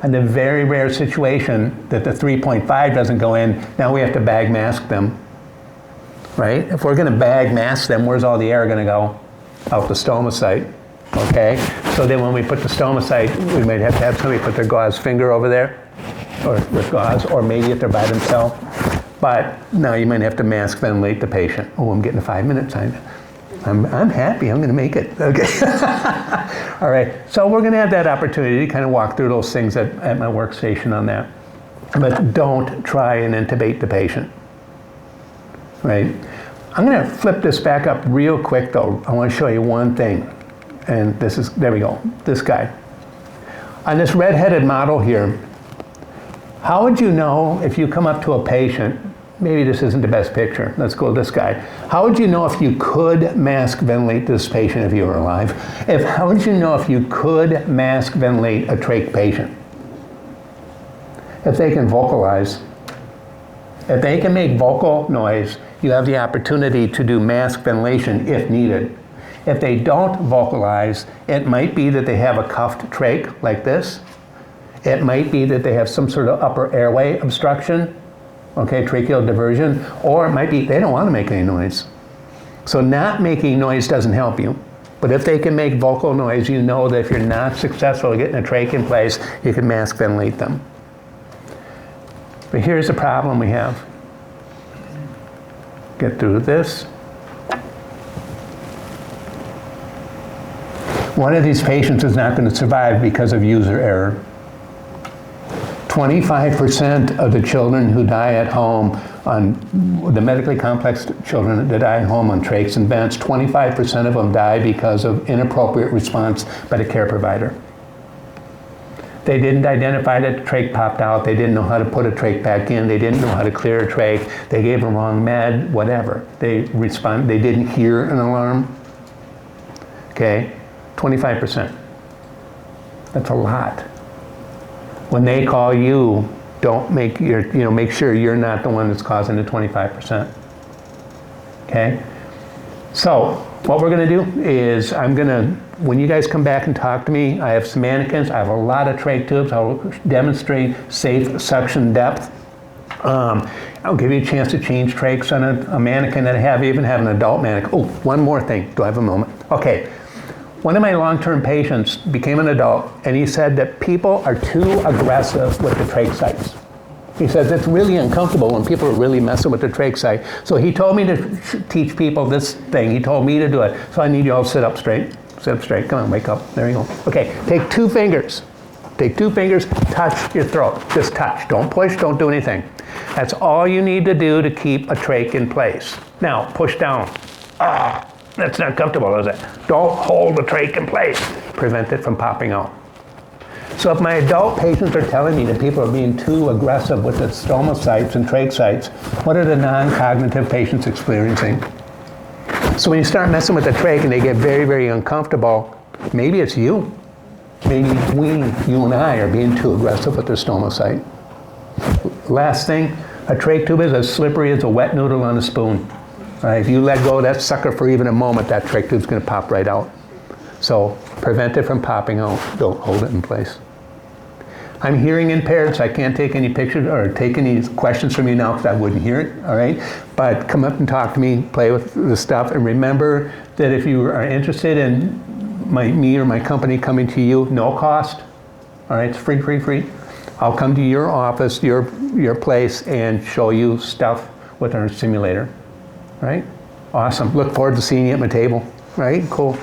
In the very rare situation that the 3.5 doesn't go in, now we have to bag mask them, right? If we're going to bag mask them, where's all the air going to go? Out the stoma site, okay? So then when we put the stoma site, we might have to have somebody put their gauze finger over there, or with gauze, or maybe if they're by themselves. But now you might have to mask ventilate the patient. Oh, I'm getting a 5-minute sign. I'm happy, I'm going to make it. Okay. All right, so we're going to have that opportunity to kind of walk through those things at my workstation on that. But don't try and intubate the patient, right? I'm going to flip this back up real quick though. I want to show you one thing. And this is, there we go, this guy. On this red-headed model here, how would you know if you come up to a patient, maybe this isn't the best picture, let's go with this guy. How would you know if you could mask ventilate this patient if you were alive? How would you know if you could mask ventilate a trach patient? If they can vocalize. If they can make vocal noise, you have the opportunity to do mask ventilation if needed. If they don't vocalize, it might be that they have a cuffed trach like this. It might be that they have some sort of upper airway obstruction, okay, tracheal diversion, or it might be they don't want to make any noise. So not making noise doesn't help you. But if they can make vocal noise, you know that if you're not successful at getting a trach in place, you can mask ventilate them. But here's the problem we have. Get through this. One of these patients is not going to survive because of user error. 25% of the children who die at home on the medically complex children that die at home on trachs and vents, 25% of them die because of inappropriate response by the care provider. They didn't identify that the trach popped out. They didn't know how to put a trach back in. They didn't know how to clear a trach. They gave a wrong med, whatever. They didn't hear an alarm. Okay, 25%. That's a lot. When they call you, Don't make make sure you're not the one that's causing the 25%. Okay? So what we're going to do is when you guys come back and talk to me, I have some mannequins. I have a lot of trach tubes. I'll demonstrate safe suction depth. I'll give you a chance to change trachs on a mannequin that I have. I even have an adult mannequin. Oh, one more thing. Do I have a moment? Okay. One of my long-term patients became an adult, and he said that people are too aggressive with the trach sites. He says it's really uncomfortable when people are really messing with the trach site. So he told me to teach people this thing. He told me to do it. So I need you all to sit up straight. Sit up straight. Come on, wake up. There you go. Okay, take 2 fingers. Take 2 fingers, touch your throat. Just touch. Don't push, don't do anything. That's all you need to do to keep a trach in place. Now, push down. That's not comfortable, is it? Don't hold the trach in place. Prevent it from popping out. So if my adult patients are telling me that people are being too aggressive with the stoma sites and trach sites, what are the non-cognitive patients experiencing? So when you start messing with the trach and they get very, very uncomfortable, maybe it's you. Maybe you and I are being too aggressive with the stoma site. Last thing, a trach tube is as slippery as a wet noodle on a spoon. Right, if you let go of that sucker for even a moment, that trach tube's going to pop right out. So prevent it from popping out. Don't hold it in place. I'm hearing impaired, so I can't take any pictures or take any questions from you now because I wouldn't hear it, all right? But come up and talk to me, play with the stuff, and remember that if you are interested in me or my company coming to you, no cost, all right? It's free. I'll come to your office, your place, and show you stuff with our simulator. Right? Awesome. Look forward to seeing you at my table. Right? Cool.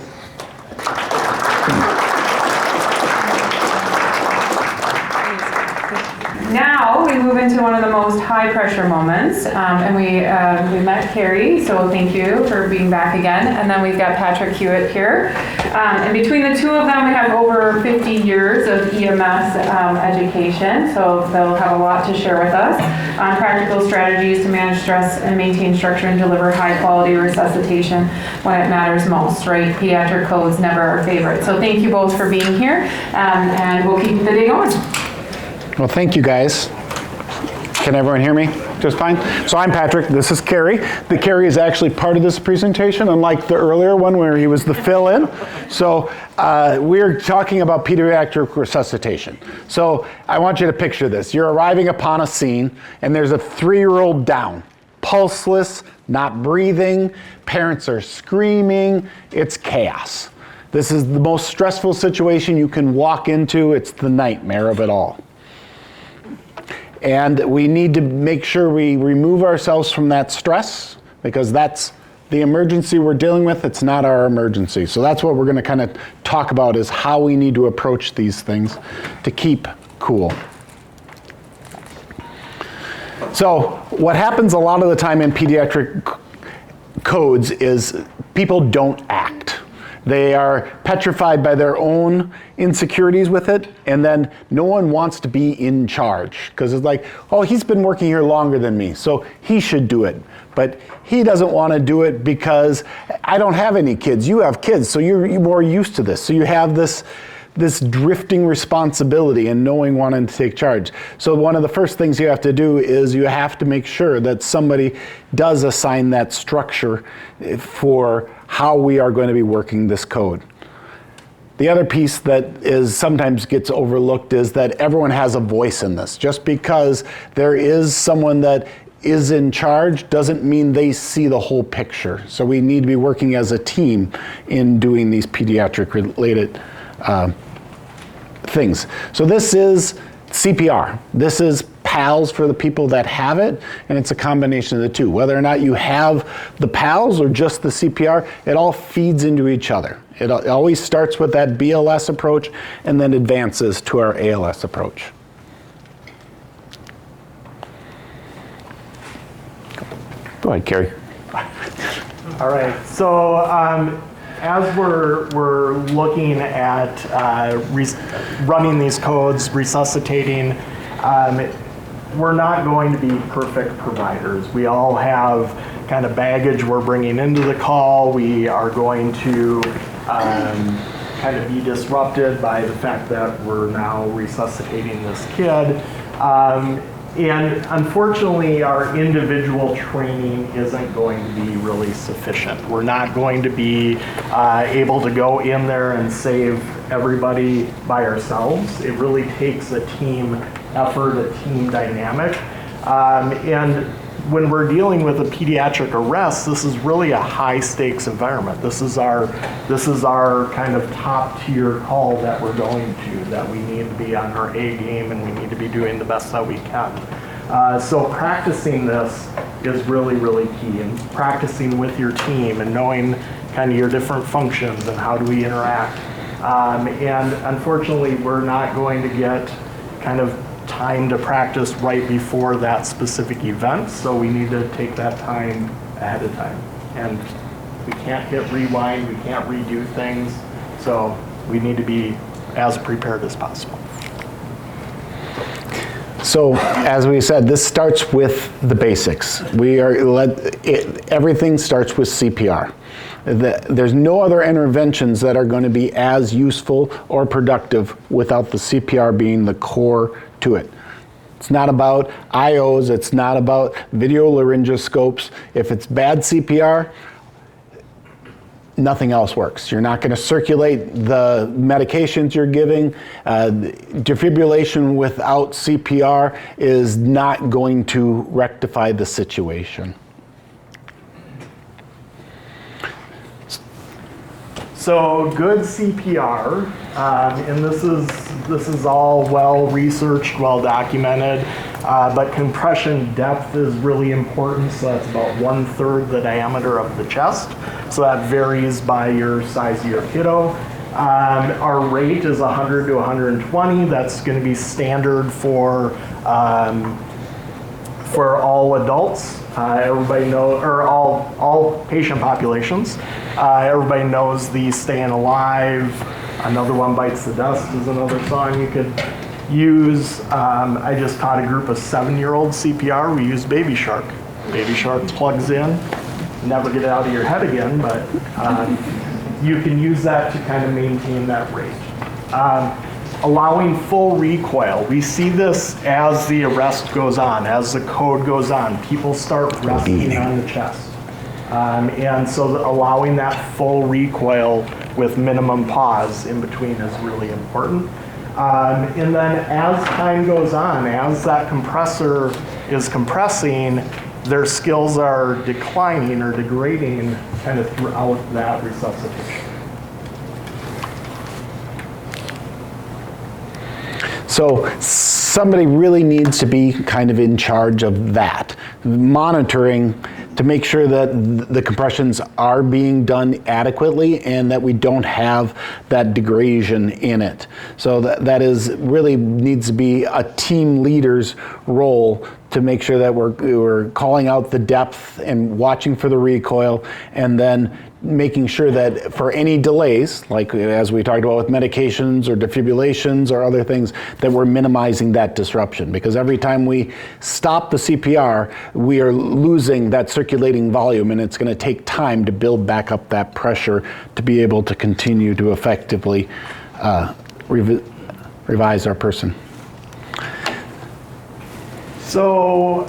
Now we move into one of the most high pressure moments, and we met Carrie, so thank you for being back again. And then we've got Patrick Hewitt here. And between the two of them, we have over 50 years of EMS education, so they'll have a lot to share with us on practical strategies to manage stress and maintain structure and deliver high quality resuscitation when it matters most, right? Pediatric codes never our favorite. So thank you both for being here, and we'll keep the day going. Well, thank you guys. Can everyone hear me just fine? So I'm Patrick, this is Carrie. The Carrie is actually part of this presentation, unlike the earlier one where he was the fill-in. So we're talking about pediatric resuscitation. So I want you to picture this. You're arriving upon a scene and there's a 3-year-old down, pulseless, not breathing, parents are screaming, it's chaos. This is the most stressful situation you can walk into. It's the nightmare of it all. And we need to make sure we remove ourselves from that stress because that's the emergency we're dealing with. It's not our emergency. So that's what we're going to kind of talk about is how we need to approach these things to keep cool. So what happens a lot of the time in pediatric codes is people don't act. They are petrified by their own insecurities with it, and then no one wants to be in charge because it's like, oh, he's been working here longer than me, so he should do it. But he doesn't want to do it because I don't have any kids. You have kids, so you're more used to this. So you have this drifting responsibility and knowing wanting to take charge. So one of the first things you have to do is you have to make sure that somebody does assign that structure for how we are going to be working this code. The other piece that is sometimes gets overlooked is that everyone has a voice in this. Just because there is someone that is in charge doesn't mean they see the whole picture. So we need to be working as a team in doing these pediatric related things. So this is CPR. This is PALS for the people that have it, and it's a combination of the two. Whether or not you have the PALS or just the CPR, it all feeds into each other. It always starts with that BLS approach and then advances to our ALS approach. Go ahead, Carrie. All right, so as we're looking at running these codes, resuscitating, we're not going to be perfect providers. We all have kind of baggage we're bringing into the call. We are going to kind of be disrupted by the fact that we're now resuscitating this kid. And unfortunately, our individual training isn't going to be really sufficient. We're not going to be able to go in there and save everybody by ourselves. It really takes a team effort, a team dynamic. And when we're dealing with a pediatric arrest, this is really a high stakes environment. This is our kind of top tier call that we're going to, that we need to be on our A game and we need to be doing the best that we can. So practicing this is really, really key, and practicing with your team and knowing kind of your different functions and how do we interact. And unfortunately, we're not going to get kind of time to practice right before that specific event, so we need to take that time ahead of time. And we can't hit rewind, we can't redo things, so we need to be as prepared as possible. So, as we said, this starts with the basics. Everything starts with CPR. There's no other interventions that are going to be as useful or productive without the CPR being the core to it. It's not about IOs, it's not about video laryngoscopes. If it's bad CPR, nothing else works. You're not going to circulate the medications you're giving. Defibrillation without CPR is not going to rectify the situation. So good CPR, and this is all well researched, well documented, but compression depth is really important. So that's about 1/3 the diameter of the chest. So that varies by your size of your kiddo. Our rate is 100 to 120. That's going to be standard for all adults. Everybody knows, or all patient populations. Everybody knows the Staying Alive, Another One Bites the Dust is another song you could use. I just taught a group of 7-year-old CPR. We used Baby Shark. Baby Shark plugs in. Never get it out of your head again, but you can use that to kind of maintain that rate. Allowing full recoil. We see this as the arrest goes on, as the code goes on. People start resting on the chest. And so allowing that full recoil with minimum pause in between is really important. And then as time goes on, as that compressor is compressing, their skills are declining or degrading kind of throughout that resuscitation. So somebody really needs to be kind of in charge of that, monitoring to make sure that the compressions are being done adequately and that we don't have that degradation in it. So that is really needs to be a team leader's role to make sure that we're calling out the depth and watching for the recoil, and then making sure that for any delays, like as we talked about with medications or defibrillations or other things, that we're minimizing that disruption. Because every time we stop the CPR, we are losing that circulating volume, and it's going to take time to build back up that pressure to be able to continue to effectively revise our person. So,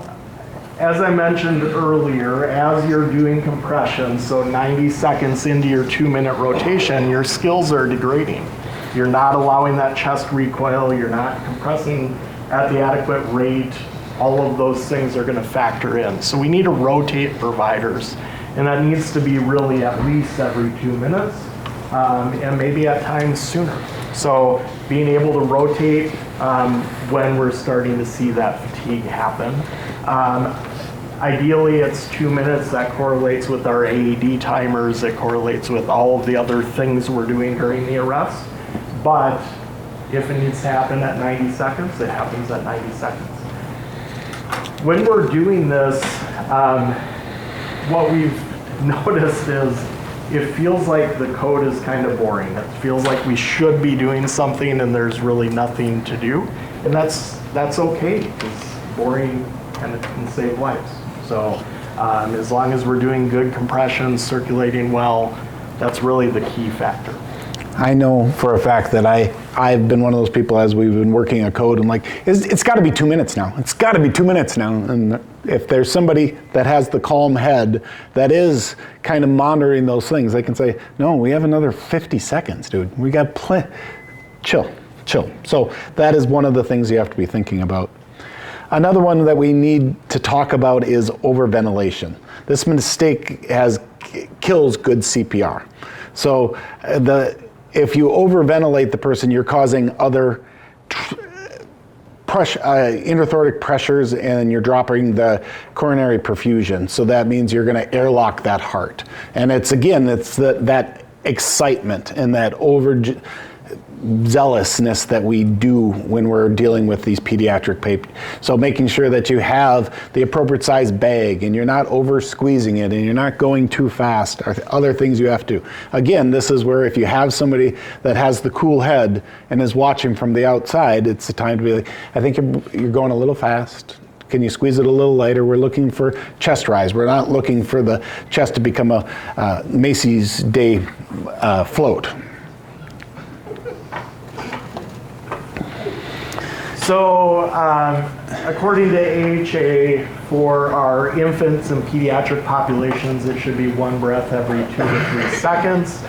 as I mentioned earlier, as you're doing compression, so 90 seconds into your 2-minute rotation, your skills are degrading. You're not allowing that chest recoil, you're not compressing at the adequate rate. All of those things are going to factor in. So we need to rotate providers, and that needs to be really at least every 2 minutes, and maybe at times sooner. So being able to rotate when we're starting to see that fatigue happen. Ideally, it's 2 minutes. That correlates with our AED timers. It correlates with all of the other things we're doing during the arrest. But if it needs to happen at 90 seconds, it happens at 90 seconds. When we're doing this, what we've noticed is it feels like the code is kind of boring. It feels like we should be doing something and there's really nothing to do. And that's okay, because boring can save lives. So as long as we're doing good compression, circulating well, that's really the key factor. I know for a fact that I've been one of those people as we've been working a code. I'm like, it's got to be 2 minutes now. It's got to be 2 minutes now. And if there's somebody that has the calm head that is kind of monitoring those things, they can say, no, we have another 50 seconds, dude. We got chill. So that is one of the things you have to be thinking about. Another one that we need to talk about is overventilation. This mistake kills good CPR. So if you overventilate the person, you're causing other interthoracic pressures, and you're dropping the coronary perfusion. So that means you're going to airlock that heart. And it's that excitement and that zealousness that we do when we're dealing with these pediatric patients. So making sure that you have the appropriate size bag, and you're not over squeezing it, and you're not going too fast, or other things you have to. Again, this is where if you have somebody that has the cool head and is watching from the outside, it's the time to be like, I think you're going a little fast. Can you squeeze it a little lighter? We're looking for chest rise. We're not looking for the chest to become a Macy's Day float. So, according to AHA, for our infants and pediatric populations, it should be 1 breath every 2 to 3 seconds.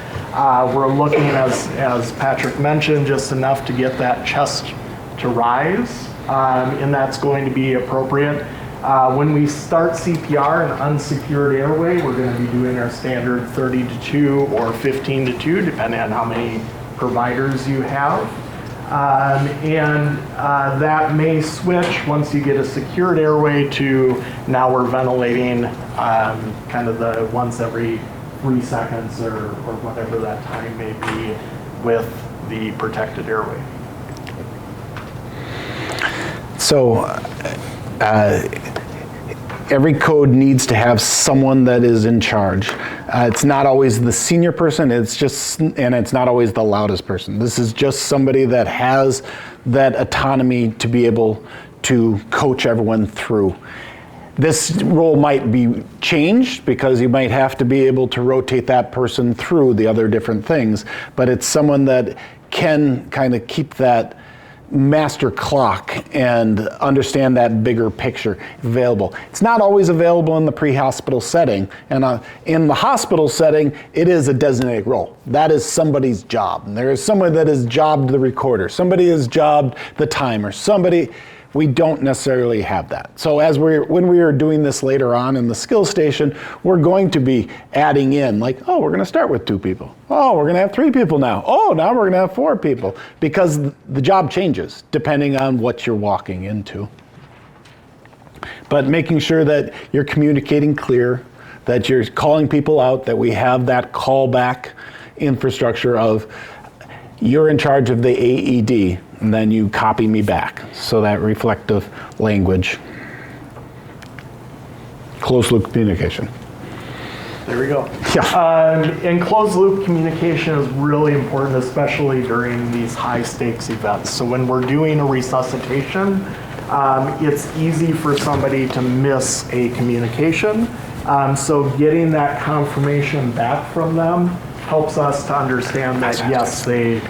We're looking, as Patrick mentioned, just enough to get that chest to rise, and that's going to be appropriate. When we start CPR in unsecured airway, we're going to be doing our standard 30 to 2 or 15 to 2, depending on how many providers you have. That may switch once you get a secured airway to now we're ventilating kind of the once every 3 seconds or whatever that time may be with the protected airway. So every code needs to have someone that is in charge. It's not always the senior person, and it's not always the loudest person. This is just somebody that has that autonomy to be able to coach everyone through. This role might be changed because you might have to be able to rotate that person through the other different things, but it's someone that can kind of keep that master clock and understand that bigger picture available. It's not always available in the pre-hospital setting, and in the hospital setting, it is a designated role. That is somebody's job. And there is someone that is jobbed the recorder, somebody is jobbed the timer, we don't necessarily have that. So when we are doing this later on in the skill station, we're going to be adding in like, oh, we're going to start with 2 people. Oh, we're going to have 3 people now. Oh, now we're going to have 4 people, because the job changes depending on what you're walking into. But making sure that you're communicating clear, that you're calling people out, that we have that callback infrastructure of you're in charge of the AED, and then you copy me back. So that reflective language. Closed loop communication. There we go. Yeah. And closed loop communication is really important, especially during these high stakes events. So when we're doing a resuscitation, it's easy for somebody to miss a communication. So getting that confirmation back from them helps us to understand that yes, they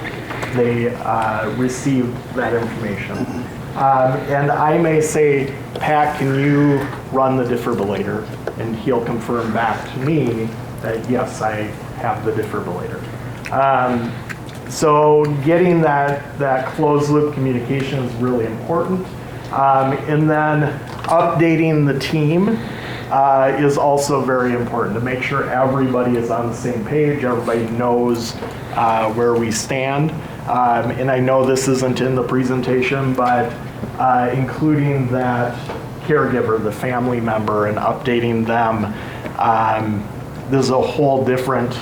received that information. And I may say, Pat, can you run the defibrillator? And he'll confirm back to me that yes, I have the defibrillator. So getting that closed loop communication is really important. And then updating the team is also very important to make sure everybody is on the same page, everybody knows where we stand. And I know this isn't in the presentation, but including that caregiver, the family member, and updating them. This is a whole different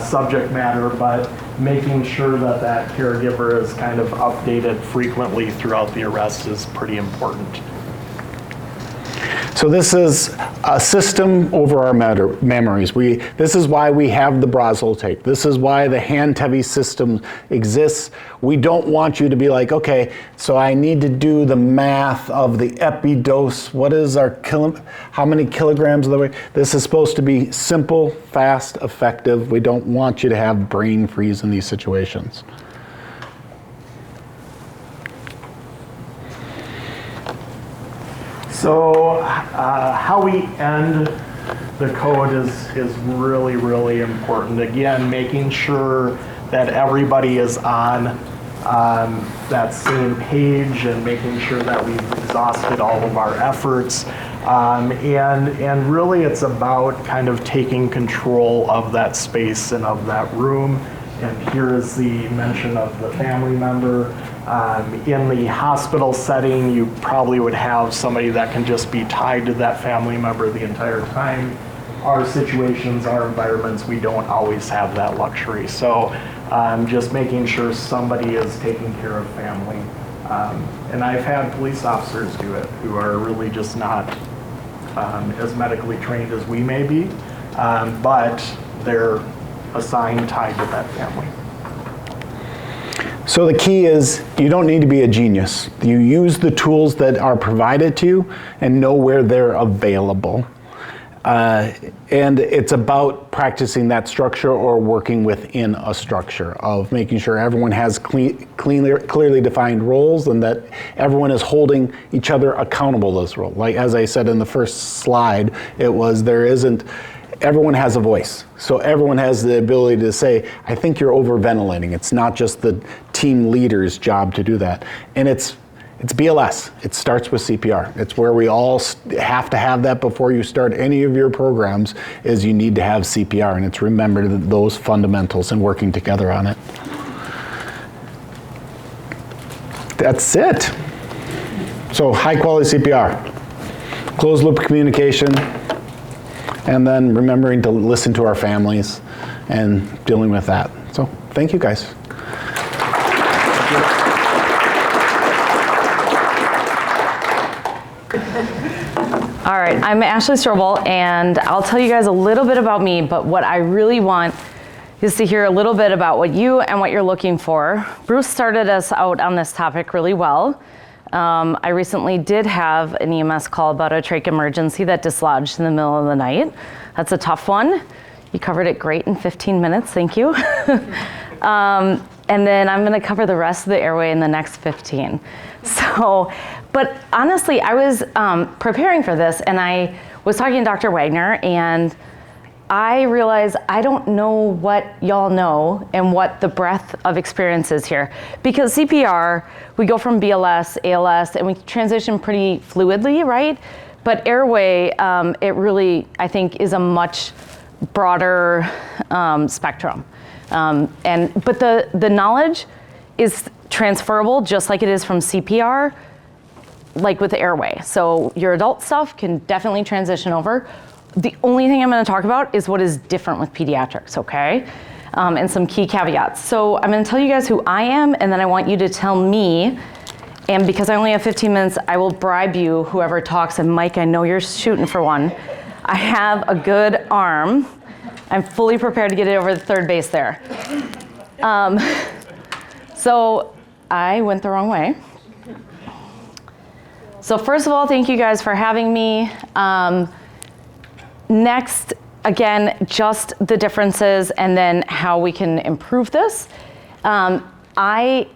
subject matter, but making sure that that caregiver is kind of updated frequently throughout the arrest is pretty important. So this is a system over our memories. This is why we have the Brazel tape. This is why the hand-heavy system exists. We don't want you to be like, okay, so I need to do the math of the epidose. What is our how many kilograms of the weight? This is supposed to be simple, fast, effective. We don't want you to have brain freeze in these situations. So how we end the code is really, really important. Again, making sure that everybody is on that same page and making sure that we've exhausted all of our efforts. And really it's about kind of taking control of that space and of that room. And here is the mention of the family member. In the hospital setting, you probably would have somebody that can just be tied to that family member the entire time. Our situations, our environments, we don't always have that luxury. So just making sure somebody is taking care of family. And I've had police officers do it who are really just not as medically trained as we may be, but they're assigned tied to that family. So the key is you don't need to be a genius. You use the tools that are provided to you and know where they're available. And it's about practicing that structure or working within a structure of making sure everyone has clearly defined roles and that everyone is holding each other accountable to this role. Like as I said in the first slide, everyone has a voice. So everyone has the ability to say, I think you're overventilating. It's not just the team leader's job to do that. And it's BLS. It starts with CPR. It's where we all have to have that before you start any of your programs, is you need to have CPR. And it's remember those fundamentals and working together on it. That's it. So high quality CPR, closed loop communication, and then remembering to listen to our families and dealing with that. So thank you guys. All right, I'm Ashley Strobel, and I'll tell you guys a little bit about me, but what I really want is to hear a little bit about what you and what you're looking for. Bruce started us out on this topic really well. I recently did have an EMS call about a trach emergency that dislodged in the middle of the night. That's a tough one. You covered it great in 15 minutes, thank you. And then I'm gonna cover the rest of the airway in the next 15. So, but honestly, I was preparing for this and I was talking to Dr. Wagner and I realized I don't know what y'all know and what the breadth of experience is here. Because CPR, we go from BLS, ALS, and we transition pretty fluidly, right? But airway, it really, I think, is a much broader spectrum. But the knowledge is transferable just like it is from CPR, like with airway. So your adult stuff can definitely transition over. The only thing I'm going to talk about is what is different with pediatrics, okay? And some key caveats. So I'm going to tell you guys who I am, and then I want you to tell me, and because I only have 15 minutes, I will bribe you, whoever talks, and Mike, I know you're shooting for one. I have a good arm. I'm fully prepared to get it over the third base there. So I went the wrong way. So first of all, thank you guys for having me. Next, again, just the differences and then how we can improve this. I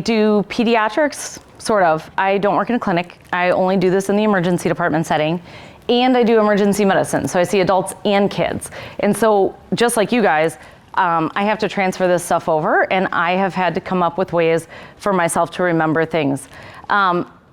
do pediatrics, sort of. I don't work in a clinic. I only do this in the emergency department setting. And I do emergency medicine, so I see adults and kids. And so, just like you guys, I have to transfer this stuff over, and I have had to come up with ways for myself to remember things.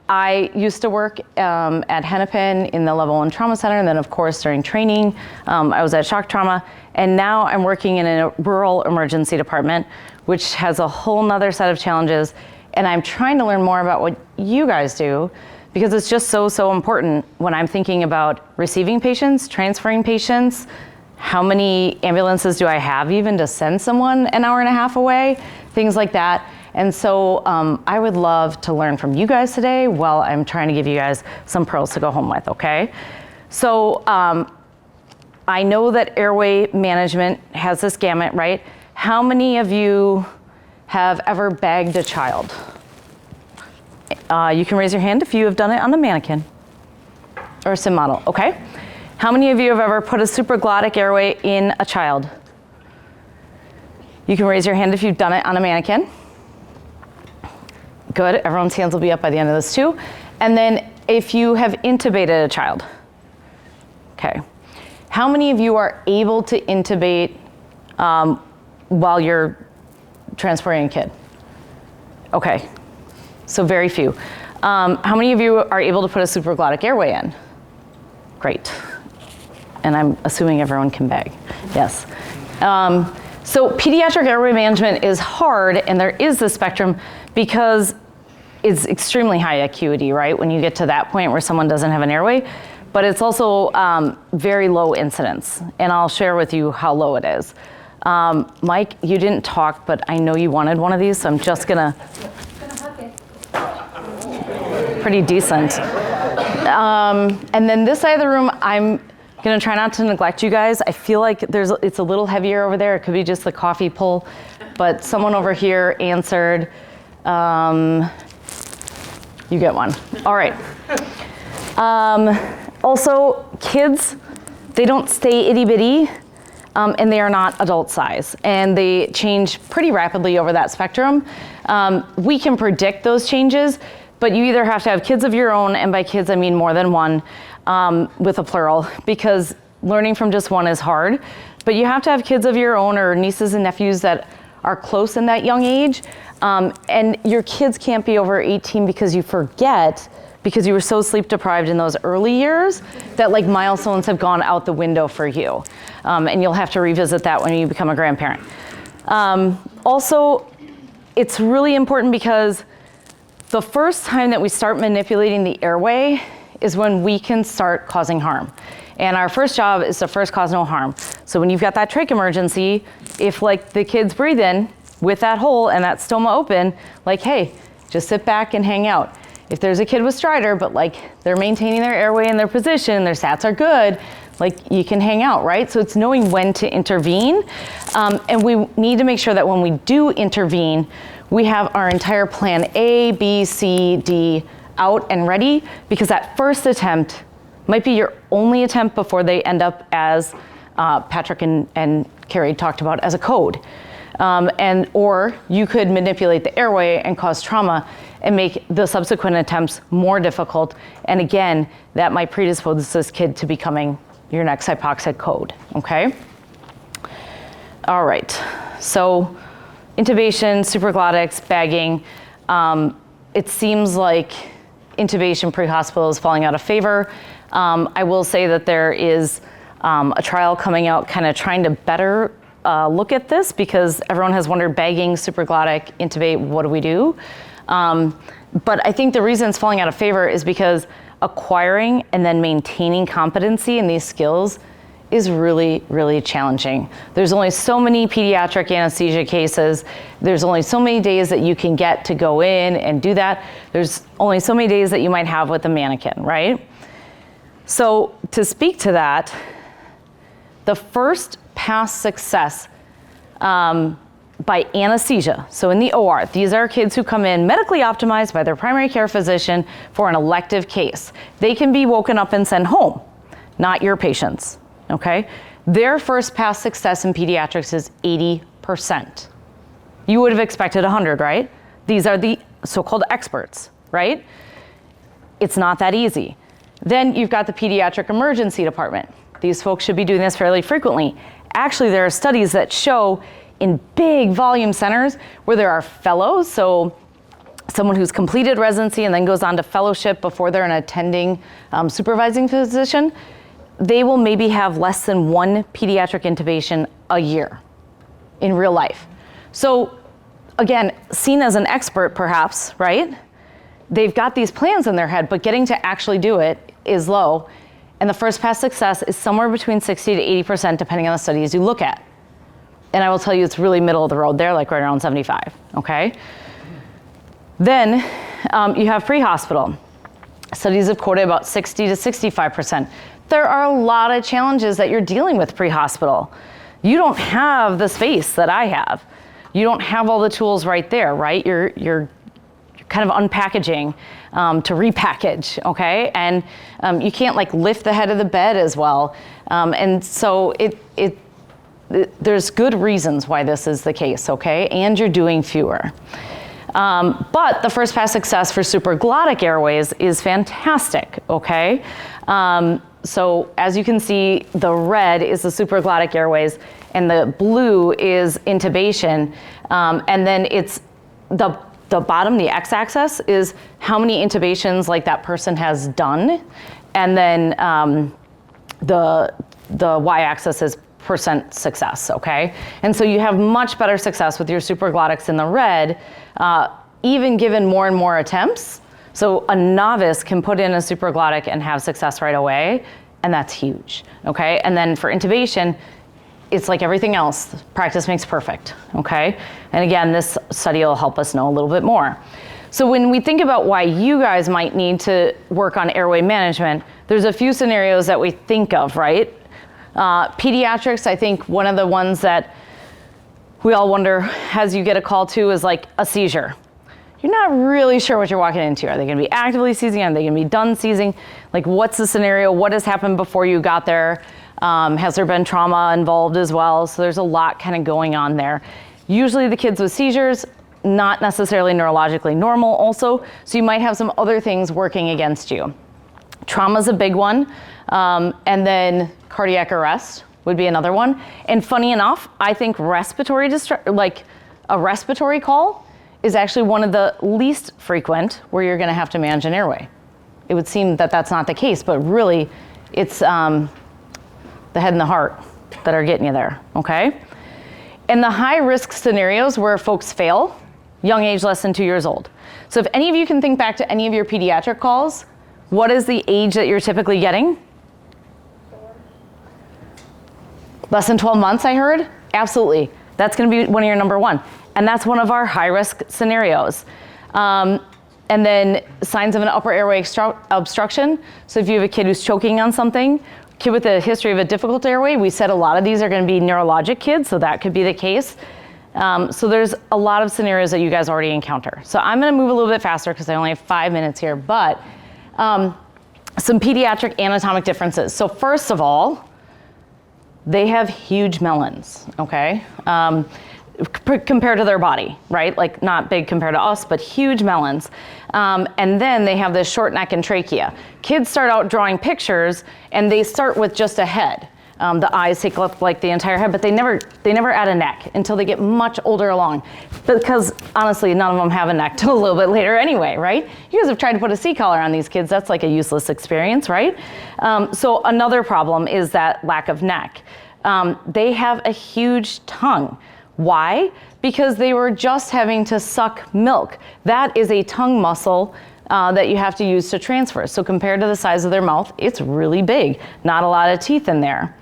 I used to work at Hennepin in the Level 1 Trauma Center, and then of course during training, I was at shock trauma, and now I'm working in a rural emergency department, which has a whole nother set of challenges, and I'm trying to learn more about what you guys do, because it's just so important when I'm thinking about receiving patients, transferring patients, how many ambulances do I have even to send someone an hour and a half away, things like that. And so I would love to learn from you guys today while I'm trying to give you guys some pearls to go home with, okay? So I know that airway management has this gamut, right? How many of you have ever bagged a child? You can raise your hand if you have done it on a mannequin or a sim model, okay? How many of you have ever put a supraglottic airway in a child? You can raise your hand if you've done it on a mannequin. Good, everyone's hands will be up by the end of this too. And then if you have intubated a child. Okay. How many of you are able to intubate while you're transporting a kid? Okay, so very few. How many of you are able to put a supraglottic airway in? Great. And I'm assuming everyone can bag. Yes. So pediatric airway management is hard, and there is the spectrum because it's extremely high acuity, right? When you get to that point where someone doesn't have an airway, but it's also very low incidence, and I'll share with you how low it is. Mike, you didn't talk, but I know you wanted one of these, so I'm just gonna. Pretty decent. And then this side of the room, I'm gonna try not to neglect you guys. I feel like it's a little heavier over there. It could be just the coffee pull, but someone over here answered. You get one. All right. Also, kids, they don't stay itty bitty, and they are not adult size, and they change pretty rapidly over that spectrum. We can predict those changes, but you either have to have kids of your own, and by kids I mean more than one, with a plural, because learning from just one is hard. But you have to have kids of your own or nieces and nephews that are close in that young age. And your kids can't be over 18 because you forget, because you were so sleep deprived in those early years that like milestones have gone out the window for you. And you'll have to revisit that when you become a grandparent. Also, it's really important because the first time that we start manipulating the airway is when we can start causing harm. And our first job is to first cause no harm. So when you've got that trach emergency, if like the kids breathe in with that hole and that stoma open, like, hey, just sit back and hang out. If there's a kid with stridor, but like they're maintaining their airway and their position, their sats are good, like you can hang out, right? So it's knowing when to intervene. And we need to make sure that when we do intervene, we have our entire plan A, B, C, D out and ready, because that first attempt might be your only attempt before they end up as Patrick and Carrie talked about as a code. Or you could manipulate the airway and cause trauma and make the subsequent attempts more difficult. And again, that might predispose this kid to becoming your next hypoxia code, okay? All right, so intubation, supraglottics, bagging. It seems like intubation pre-hospital is falling out of favor. I will say that there is a trial coming out kind of trying to better look at this, because everyone has wondered, bagging, supraglottic, intubate, what do we do? But I think the reason it's falling out of favor is because acquiring and then maintaining competency in these skills is really, really challenging. There's only so many pediatric anesthesia cases. There's only so many days that you can get to go in and do that. There's only so many days that you might have with a mannequin, right? So to speak to that, the first past success by anesthesia, so in the OR, these are kids who come in medically optimized by their primary care physician for an elective case. They can be woken up and sent home, not your patients, okay? Their first past success in pediatrics is 80%. You would have expected 100, right? These are the so-called experts, right? It's not that easy. Then you've got the pediatric emergency department. These folks should be doing this fairly frequently. Actually, there are studies that show in big volume centers where there are fellows, so someone who's completed residency and then goes on to fellowship before they're an attending supervising physician, they will maybe have less than one pediatric intubation a year in real life. So again, seen as an expert perhaps, right? They've got these plans in their head, but getting to actually do it is low. And the first pass success is somewhere between 60 to 80%, depending on the studies you look at. And I will tell you, it's really middle of the road there, like right around 75, okay? Then you have pre-hospital. Studies have quoted about 60 to 65%. There are a lot of challenges that you're dealing with pre-hospital. You don't have the space that I have. You don't have all the tools right there, right? You're kind of unpackaging to repackage, okay? And you can't like lift the head of the bed as well. And so there's good reasons why this is the case, okay? And you're doing fewer. But the first pass success for supraglottic airways is fantastic, okay? So as you can see, the red is the supraglottic airways and the blue is intubation. And then it's the bottom, the x-axis, is how many intubations like that person has done. And then the y-axis is percent success, okay? And so you have much better success with your supraglottics in the red, even given more and more attempts. So a novice can put in a supraglottic and have success right away, and that's huge, okay? And then for intubation, it's like everything else, practice makes perfect, okay? And again, this study will help us know a little bit more. So when we think about why you guys might need to work on airway management, there's a few scenarios that we think of, right? Pediatrics, I think one of the ones that we all wonder as you get a call to is like a seizure. You're not really sure what you're walking into. Are they gonna be actively seizing? Are they gonna be done seizing? Like what's the scenario? What has happened before you got there? Has there been trauma involved as well? So there's a lot kind of going on there. Usually the kids with seizures, not necessarily neurologically normal also, so you might have some other things working against you. Trauma's a big one, and then cardiac arrest would be another one. And funny enough, I think respiratory like a respiratory call is actually one of the least frequent where you're gonna have to manage an airway. It would seem that that's not the case, but really it's the head and the heart that are getting you there, okay? And the high risk scenarios where folks fail, young age less than 2 years old. So if any of you can think back to any of your pediatric calls, what is the age that you're typically getting? Less than 12 months, I heard? Absolutely. That's gonna be one of your number one. And that's one of our high risk scenarios. And then signs of an upper airway obstruction. So if you have a kid who's choking on something, kid with a history of a difficult airway, we said a lot of these are gonna be neurologic kids, so that could be the case. So there's a lot of scenarios that you guys already encounter. So I'm gonna move a little bit faster because I only have 5 minutes here, but some pediatric anatomic differences. So first of all, they have huge melons, okay? Compared to their body, right? Like not big compared to us, but huge melons. And then they have this short neck and trachea. Kids start out drawing pictures and they start with just a head. The eyes take up like the entire head, but they never add a neck until they get much older along. Because honestly, none of them have a neck till a little bit later anyway, right? You guys have tried to put a C-collar on these kids. That's like a useless experience, right? So another problem is that lack of neck. They have a huge tongue. Why? Because they were just having to suck milk. That is a tongue muscle that you have to use to transfer. So compared to the size of their mouth, it's really big. Not a lot of teeth in there.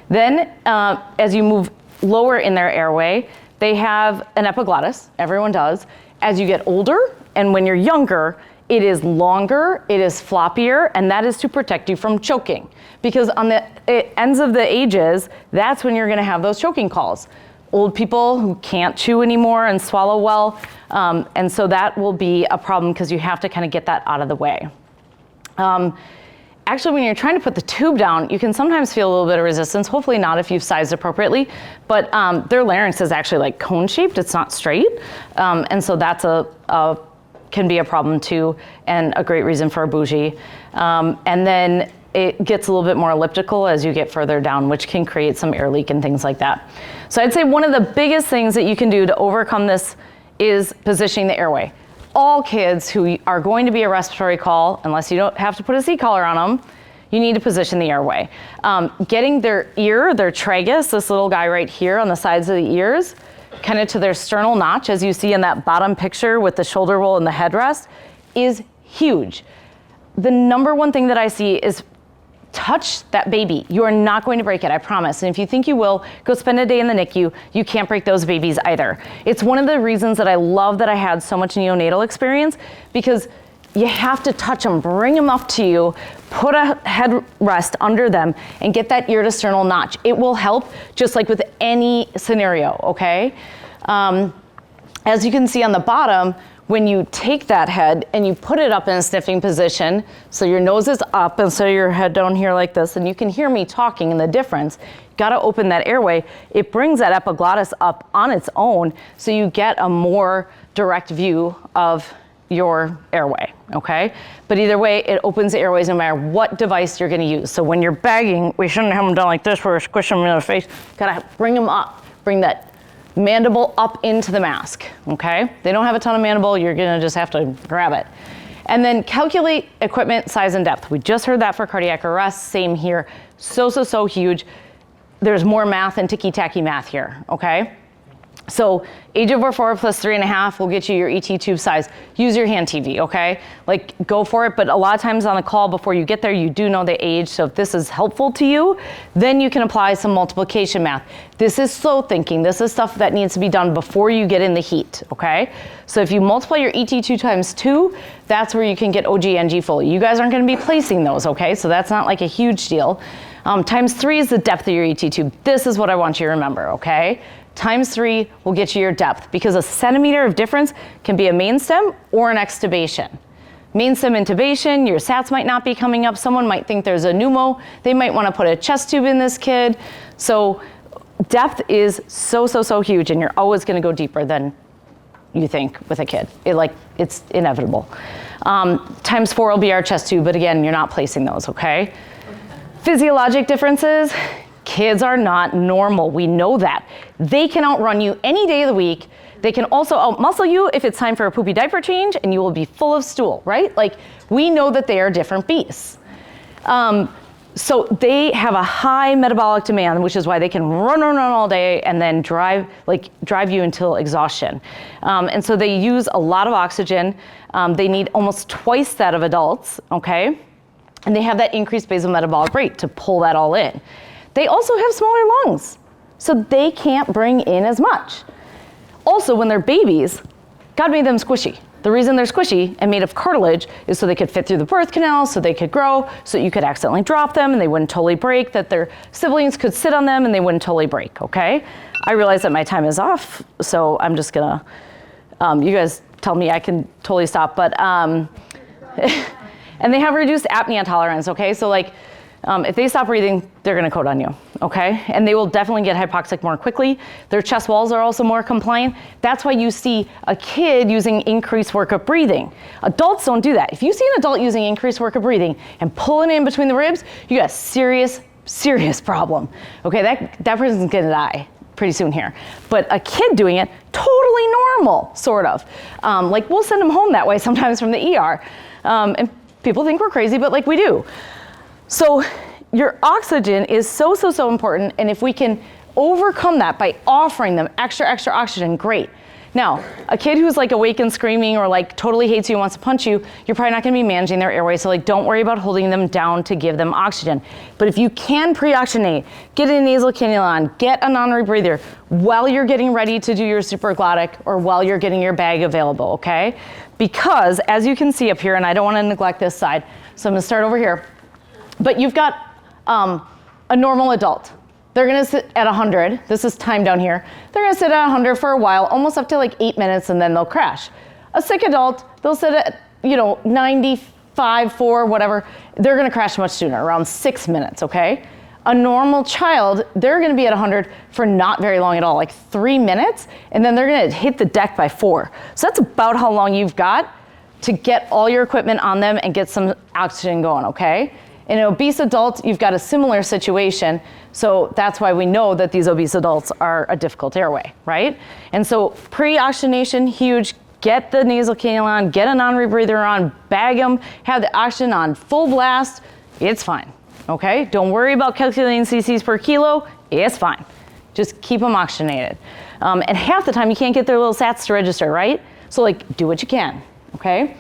Then as you move lower in their airway, they have an epiglottis. Everyone does. As you get older and when you're younger, it is longer, it is floppier, and that is to protect you from choking. Because on the ends of the ages, that's when you're gonna have those choking calls. Old people who can't chew anymore and swallow well. And so that will be a problem because you have to kind of get that out of the way. Actually, when you're trying to put the tube down, you can sometimes feel a little bit of resistance, hopefully not if you've sized appropriately, but their larynx is actually like cone-shaped, it's not straight. And so that's can be a problem too, and a great reason for a bougie. And then it gets a little bit more elliptical as you get further down, which can create some air leak and things like that. So I'd say one of the biggest things that you can do to overcome this is positioning the airway. All kids who are going to be a respiratory call, unless you don't have to put a C-collar on them, you need to position the airway. Getting their ear, their tragus, this little guy right here on the sides of the ears, kind of to their sternal notch, as you see in that bottom picture with the shoulder roll and the headrest, is huge. The number one thing that I see is touch that baby. You are not going to break it, I promise. And if you think you will, go spend a day in the NICU. You can't break those babies either. It's one of the reasons that I love that I had so much neonatal experience, because you have to touch them, bring them up to you, put a headrest under them, and get that ear to sternal notch. It will help, just like with any scenario, okay? As you can see on the bottom, when you take that head and you put it up in a sniffing position, so your nose is up and so your head down here like this, and you can hear me talking and the difference, gotta open that airway. It brings that epiglottis up on its own, so you get a more direct view of your airway, okay? But either way, it opens the airways no matter what device you're gonna use. So when you're bagging, we shouldn't have them done like this where we're squishing them in the face. Gotta bring them up, bring that mandible up into the mask, okay? They don't have a ton of mandible, you're gonna just have to grab it. And then calculate equipment size and depth. We just heard that for cardiac arrest, same here. So huge. There's more math and ticky-tacky math here, okay? So age over 4 plus 3.5 will get you your ET tube size. Use your hand TV, okay? Like, go for it, but a lot of times on the call before you get there, you do know the age, so if this is helpful to you, then you can apply some multiplication math. This is slow thinking. This is stuff that needs to be done before you get in the heat, okay? So if you multiply your ET2 times 2, that's where you can get OG-NG fully. You guys aren't gonna be placing those, okay? So that's not like a huge deal. Times 3 is the depth of your ET tube. This is what I want you to remember, okay? Times 3 will get you your depth, because a centimeter of difference can be a main stem or an extubation. Main stem intubation, your SATs might not be coming up. Someone might think there's a pneumo. They might want to put a chest tube in this kid. So depth is so huge, and you're always going to go deeper than you think with a kid. It's inevitable. Times 4 will be our chest tube, but again, you're not placing those, okay? Physiologic differences. Kids are not normal, we know that. They can outrun you any day of the week. They can also outmuscle you if it's time for a poopy diaper change, and you will be full of stool, right? Like, we know that they are different beasts. So they have a high metabolic demand, which is why they can run all day and then drive you until exhaustion. And so they use a lot of oxygen. They need almost twice that of adults, okay? And they have that increased basal metabolic rate to pull that all in. They also have smaller lungs, so they can't bring in as much. Also, when they're babies, God made them squishy. The reason they're squishy and made of cartilage is so they could fit through the birth canal, so they could grow, so you could accidentally drop them and they wouldn't totally break, that their siblings could sit on them and they wouldn't totally break, okay? I realize that my time is off, so I'm just gonna, you guys tell me I can totally stop, but, and they have reduced apnea tolerance, okay? So like, if they stop breathing, they're gonna code on you, okay? And they will definitely get hypoxic more quickly. Their chest walls are also more compliant. That's why you see a kid using increased workup breathing. Adults don't do that. If you see an adult using increased workup breathing and pulling in between the ribs, you got a serious problem, okay? That person's gonna die pretty soon here. But a kid doing it, totally normal, sort of. Like, we'll send them home that way sometimes from the ER. And people think we're crazy, but like, we do. So your oxygen is so important, and if we can overcome that by offering them extra oxygen, great. Now, a kid who's like awake and screaming or like totally hates you and wants to punch you, you're probably not gonna be managing their airway, so like don't worry about holding them down to give them oxygen. But if you can pre-oxygenate, get a nasal cannula on, get a non-rebreather while you're getting ready to do your supraglottic or while you're getting your bag available, okay? Because as you can see up here, and I don't wanna neglect this side, so I'm gonna start over here. But you've got a normal adult. They're gonna sit at 100. This is time down here. They're gonna sit at 100 for a while, almost up to like 8 minutes, and then they'll crash. A sick adult, they'll sit at 95, 4, whatever. They're gonna crash much sooner, around 6 minutes, okay? A normal child, they're gonna be at 100 for not very long at all, like 3 minutes, and then they're gonna hit the deck by 4. So that's about how long you've got to get all your equipment on them and get some oxygen going, okay? In an obese adult, you've got a similar situation, so that's why we know that these obese adults are a difficult airway, right? And so pre-oxygenation, huge. Get the nasal cannula on, get a non-rebreather on, bag them, have the oxygen on full blast, it's fine, okay? Don't worry about calculating cc's per kilo, it's fine. Just keep them oxygenated. And half the time you can't get their little SATs to register, right? So like, do what you can, okay?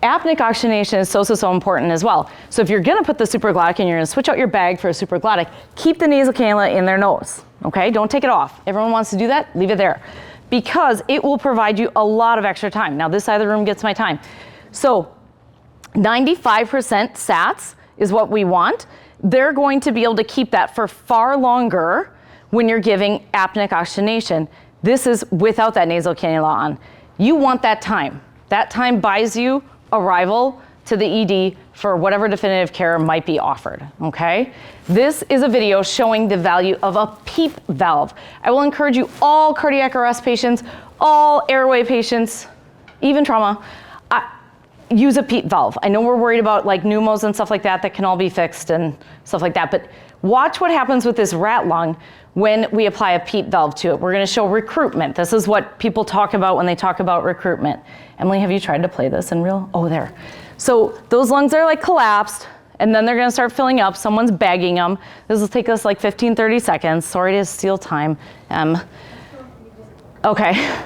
apneic oxygenation is so important as well. So if you're gonna put the supraglottic and you're gonna switch out your bag for a supraglottic, keep the nasal cannula in their nose, okay? Don't take it off. Everyone wants to do that, leave it there. Because it will provide you a lot of extra time. Now this side of the room gets my time. So 95% SATs is what we want. They're going to be able to keep that for far longer when you're giving apneic oxygenation. This is without that nasal cannula on. You want that time. That time buys you arrival to the ED for whatever definitive care might be offered, okay? This is a video showing the value of a PEEP valve. I will encourage you, all cardiac arrest patients, all airway patients, even trauma, use a PEEP valve. I know we're worried about like pneumos and stuff like that that can all be fixed and stuff like that, but watch what happens with this rat lung when we apply a PEEP valve to it. We're gonna show recruitment. This is what people talk about when they talk about recruitment. Emily, have you tried to play this in real? Oh, there. So those lungs are like collapsed, and then they're gonna start filling up. Someone's bagging them. This will take us like 15, 30 seconds. Sorry to steal time. Okay.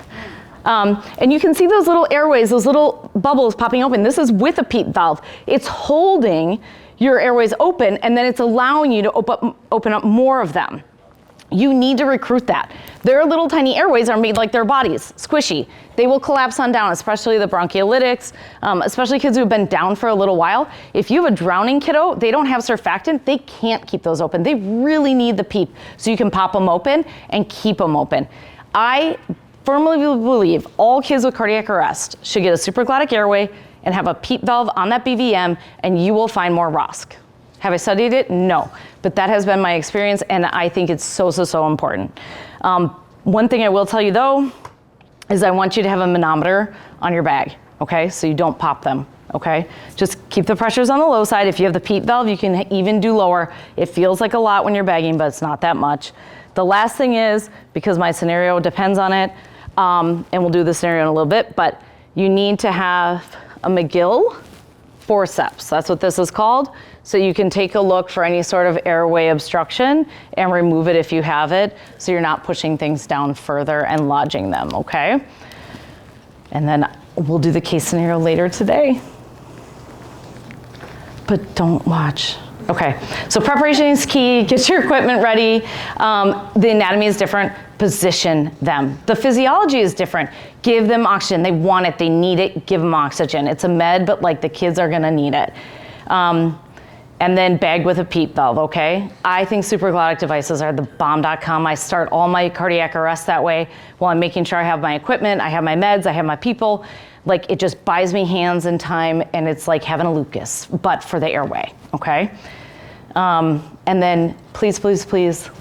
And you can see those little airways, those little bubbles popping open. This is with a PEEP valve. It's holding your airways open, and then it's allowing you to open up more of them. You need to recruit that. Their little tiny airways are made like their bodies, squishy. They will collapse on down, especially the bronchiolytics, especially kids who have been down for a little while. If you have a drowning kiddo, they don't have surfactant, they can't keep those open. They really need the PEEP so you can pop them open and keep them open. I firmly believe all kids with cardiac arrest should get a supraglottic airway and have a PEEP valve on that BVM, and you will find more ROSC. Have I studied it? No, but that has been my experience, and I think it's so important. One thing I will tell you though, is I want you to have a manometer on your bag, okay? So you don't pop them, okay? Just keep the pressures on the low side. If you have the PEEP valve, you can even do lower. It feels like a lot when you're bagging, but it's not that much. The last thing is, because my scenario depends on it, and we'll do the scenario in a little bit, but you need to have a McGill forceps. That's what this is called. So you can take a look for any sort of airway obstruction and remove it if you have it, so you're not pushing things down further and lodging them, okay? And then we'll do the case scenario later today. But don't watch. Okay, so preparation is key. Get your equipment ready. The anatomy is different. Position them. The physiology is different. Give them oxygen. They want it, they need it, give them oxygen. It's a med, but like the kids are gonna need it. And then bag with a PEEP valve, okay? I think supraglottic devices are the bomb.com. I start all my cardiac arrests that way while I'm making sure I have my equipment, I have my meds, I have my people. Like it just buys me hands and time, and it's like having a Lucas, but for the airway, okay? And then please,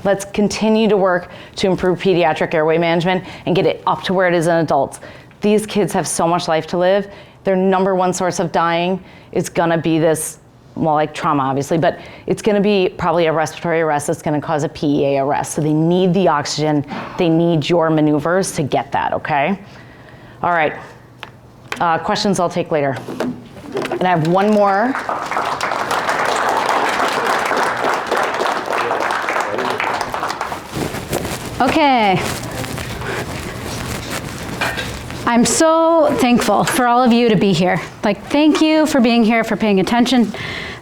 let's continue to work to improve pediatric airway management and get it up to where it is in adults. These kids have so much life to live. Their number one source of dying is gonna be this, well, like trauma obviously, but it's gonna be probably a respiratory arrest that's gonna cause a PEA arrest. So they need the oxygen, they need your maneuvers to get that, okay? All right, questions I'll take later. And I have one more. Okay. I'm so thankful for all of you to be here. Like, thank you for being here, for paying attention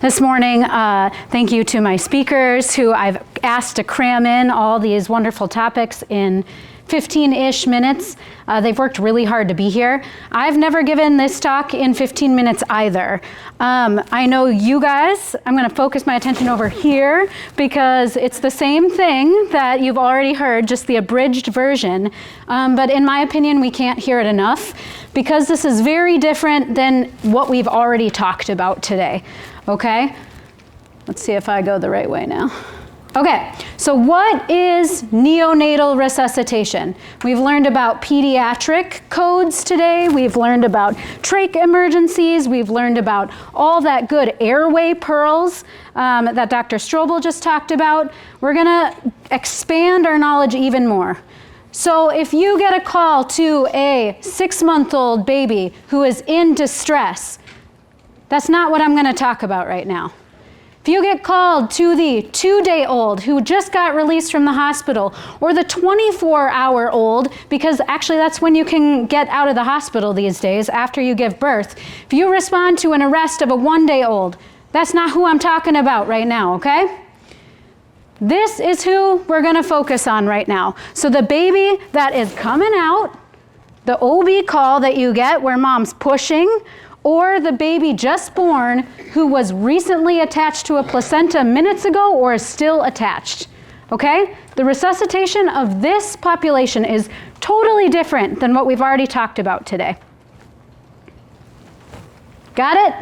this morning. Thank you to my speakers who I've asked to cram in all these wonderful topics in 15-ish minutes. They've worked really hard to be here. I've never given this talk in 15 minutes either. I know you guys, I'm gonna focus my attention over here because it's the same thing that you've already heard, just the abridged version. But in my opinion, we can't hear it enough because this is very different than what we've already talked about today, okay? Let's see if I go the right way now. Okay, so what is neonatal resuscitation? We've learned about pediatric codes today. We've learned about trach emergencies. We've learned about all that good airway pearls that Dr. Strobel just talked about. We're gonna expand our knowledge even more. So if you get a call to a 6-month-old baby who is in distress, that's not what I'm gonna talk about right now. If you get called to the 2-day-old who just got released from the hospital, or the 24-hour-old, because actually that's when you can get out of the hospital these days after you give birth. If you respond to an arrest of a 1-day-old, that's not who I'm talking about right now, okay? This is who we're gonna focus on right now. So the baby that is coming out, the OB call that you get where mom's pushing, or the baby just born who was recently attached to a placenta minutes ago or is still attached, okay? The resuscitation of this population is totally different than what we've already talked about today. Got it?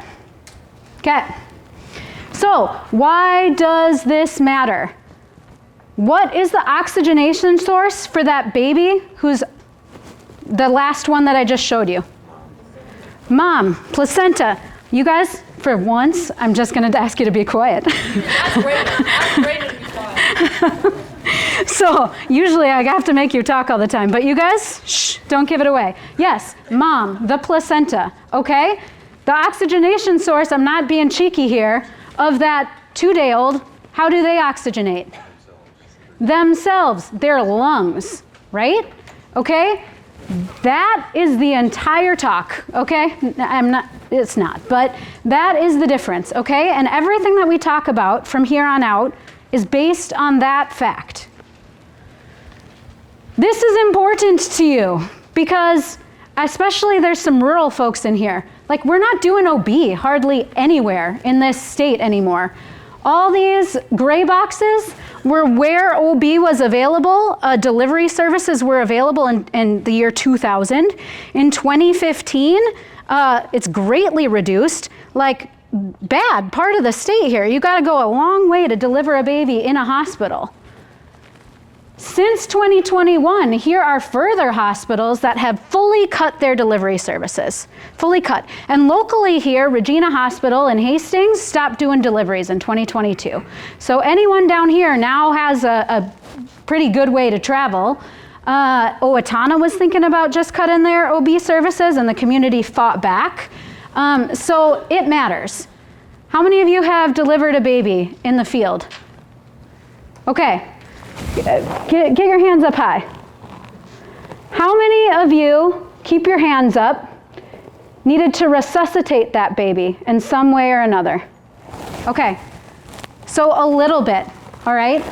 Okay. So, why does this matter? What is the oxygenation source for that baby who's the last one that I just showed you? Mom, placenta. You guys, for once, I'm just going to ask you to be quiet. That's great. That's great to be quiet. So, usually I have to make you talk all the time, but you guys, shh, don't give it away. Yes, mom, the placenta, okay? The oxygenation source, I'm not being cheeky here, of that 2-day-old, how do they oxygenate? Themselves, their lungs, right? Okay? That is the entire talk, okay? It's not, but that is the difference, okay? And everything that we talk about from here on out is based on that fact. This is important to you because especially there's some rural folks in here. Like, we're not doing OB hardly anywhere in this state anymore. All these gray boxes were where OB was available. Delivery services were available in the year 2000. In 2015, it's greatly reduced. Like, bad part of the state here. You got to go a long way to deliver a baby in a hospital. Since 2021, here are further hospitals that have fully cut their delivery services. Fully cut. And locally here, Regina Hospital in Hastings stopped doing deliveries in 2022. So anyone down here now has a pretty good way to travel. Owatonna was thinking about just cutting their OB services, and the community fought back. So it matters. How many of you have delivered a baby in the field? Okay. Get your hands up high. How many of you, keep your hands up, needed to resuscitate that baby in some way or another? Okay, so a little bit, all right?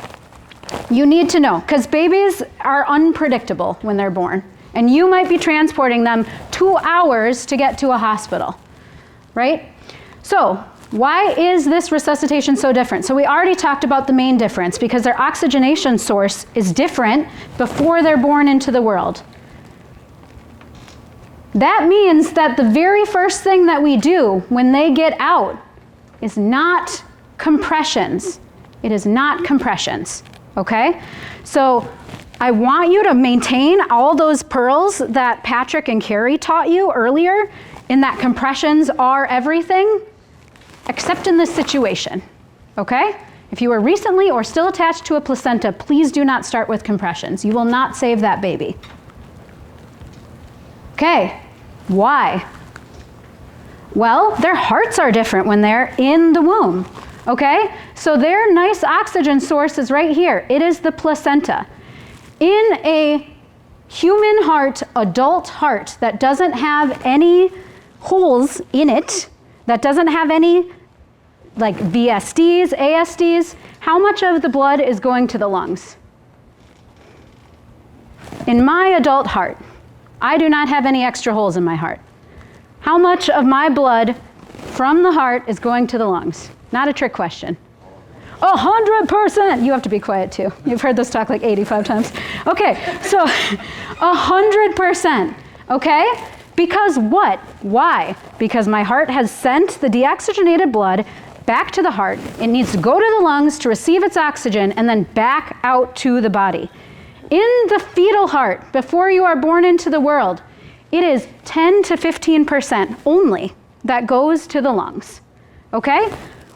You need to know, because babies are unpredictable when they're born, and you might be transporting them 2 hours to get to a hospital, right? So, why is this resuscitation so different? So we already talked about the main difference, because their oxygenation source is different before they're born into the world. That means that the very first thing that we do when they get out is not compressions. It is not compressions, okay? So I want you to maintain all those pearls that Patrick and Carrie taught you earlier, in that compressions are everything, except in this situation, okay? If you were recently or still attached to a placenta, please do not start with compressions. You will not save that baby. Okay, why? Well, their hearts are different when they're in the womb, okay? So their nice oxygen source is right here. It is the placenta. In a human heart, adult heart, that doesn't have any holes in it, that doesn't have any like VSDs, ASDs, how much of the blood is going to the lungs? In my adult heart, I do not have any extra holes in my heart. How much of my blood from the heart is going to the lungs? Not a trick question. 100%. You have to be quiet too. You've heard this talk like 85 times. Okay, so 100%, okay? Because what? Why? Because my heart has sent the deoxygenated blood back to the heart. It needs to go to the lungs to receive its oxygen and then back out to the body. In the fetal heart, before you are born into the world, it is 10 to 15% only that goes to the lungs, okay?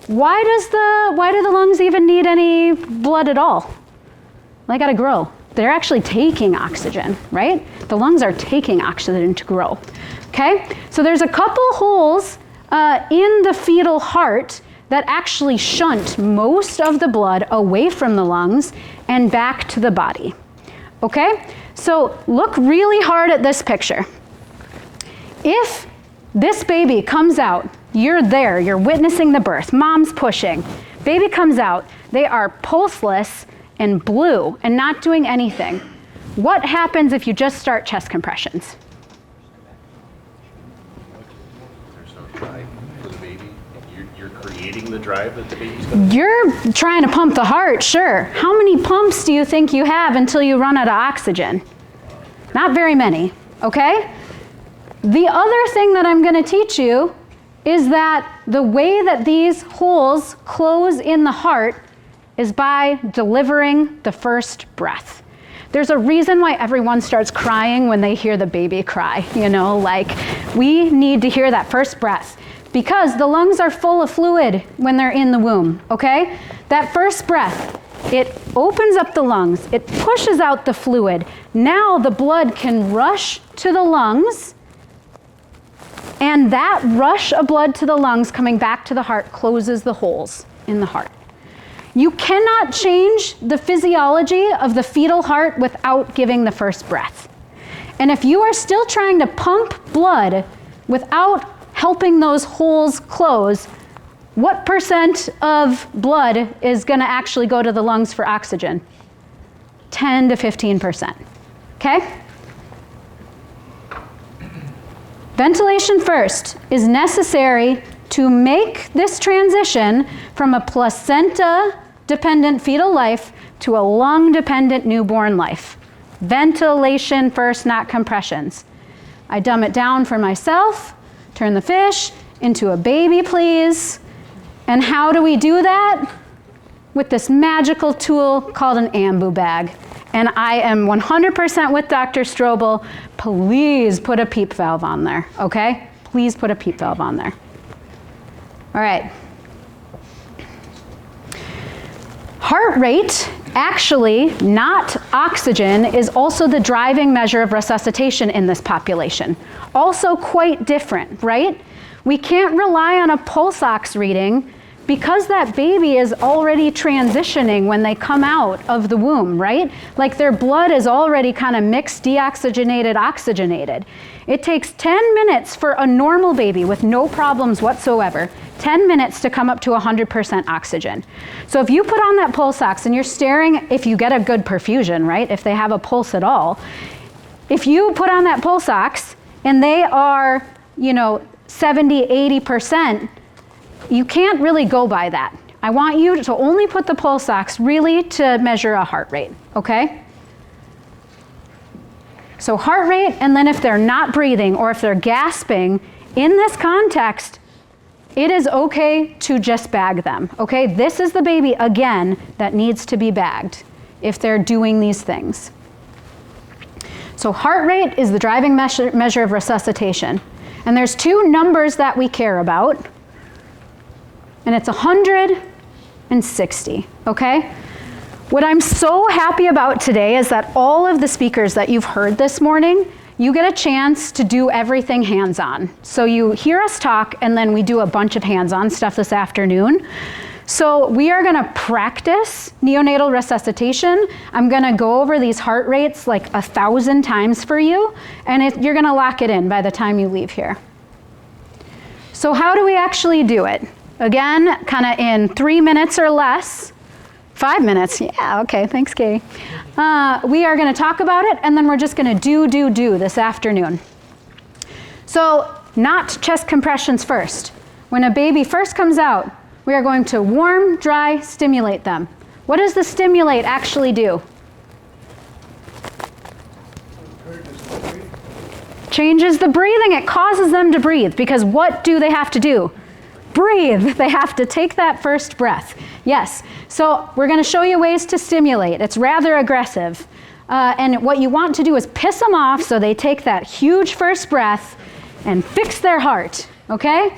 Why do the lungs even need any blood at all? They gotta grow. They're actually taking oxygen, right? The lungs are taking oxygen to grow, okay? So there's a couple holes in the fetal heart that actually shunt most of the blood away from the lungs and back to the body. Okay? So look really hard at this picture. If this baby comes out, you're there, you're witnessing the birth, mom's pushing, baby comes out, they are pulseless and blue and not doing anything. What happens if you just start chest compressions? There's no drive for the baby. You're creating the drive that the baby's going to. You're trying to pump the heart, sure. How many pumps do you think you have until you run out of oxygen? Not very many, okay? The other thing that I'm going to teach you is that the way that these holes close in the heart is by delivering the first breath. There's a reason why everyone starts crying when they hear the baby cry, you know, like we need to hear that first breath because the lungs are full of fluid when they're in the womb, okay? That first breath, it opens up the lungs, it pushes out the fluid. Now the blood can rush to the lungs, and that rush of blood to the lungs coming back to the heart closes the holes in the heart. You cannot change the physiology of the fetal heart without giving the first breath. And if you are still trying to pump blood without helping those holes close, what percent of blood is going to actually go to the lungs for oxygen? 10 to 15%. Okay? Ventilation first is necessary to make this transition from a placenta-dependent fetal life to a lung-dependent newborn life. Ventilation first, not compressions. I dumb it down for myself, turn the fish into a baby, please. And how do we do that? With this magical tool called an ambu bag. And I am 100% with Dr. Strobel. Please put a PEEP valve on there, okay? Please put a PEEP valve on there. All right. Heart rate, actually, not oxygen, is also the driving measure of resuscitation in this population. Also quite different, right? We can't rely on a pulse ox reading because that baby is already transitioning when they come out of the womb, right? Like their blood is already kind of mixed, deoxygenated, oxygenated. It takes 10 minutes for a normal baby with no problems whatsoever, 10 minutes to come up to 100% oxygen. So if you put on that pulse ox and you're staring, if you get a good perfusion, right? If they have a pulse at all, if you put on that pulse ox and they are, 70, 80%, you can't really go by that. I want you to only put the pulse ox really to measure a heart rate, okay? So heart rate, and then if they're not breathing or if they're gasping, in this context, it is okay to just bag them, okay? This is the baby, again, that needs to be bagged if they're doing these things. So heart rate is the driving measure of resuscitation. And there's two numbers that we care about. And it's 100 and 60, okay? What I'm so happy about today is that all of the speakers that you've heard this morning, you get a chance to do everything hands-on. So you hear us talk, and then we do a bunch of hands-on stuff this afternoon. So we are gonna practice neonatal resuscitation. I'm gonna go over these heart rates like 1,000 times for you, and you're gonna lock it in by the time you leave here. So how do we actually do it? Again, kind of in 3 minutes or less. 5 minutes, yeah, okay, thanks, Katie. We are gonna talk about it, and then we're just gonna do this afternoon. So, not chest compressions first. When a baby first comes out, we are going to warm, dry, stimulate them. What does the stimulate actually do? Changes the breathing, it causes them to breathe, because what do they have to do? Breathe. They have to take that first breath. Yes. So we're going to show you ways to stimulate. It's rather aggressive. And what you want to do is piss them off so they take that huge first breath and fix their heart. Okay?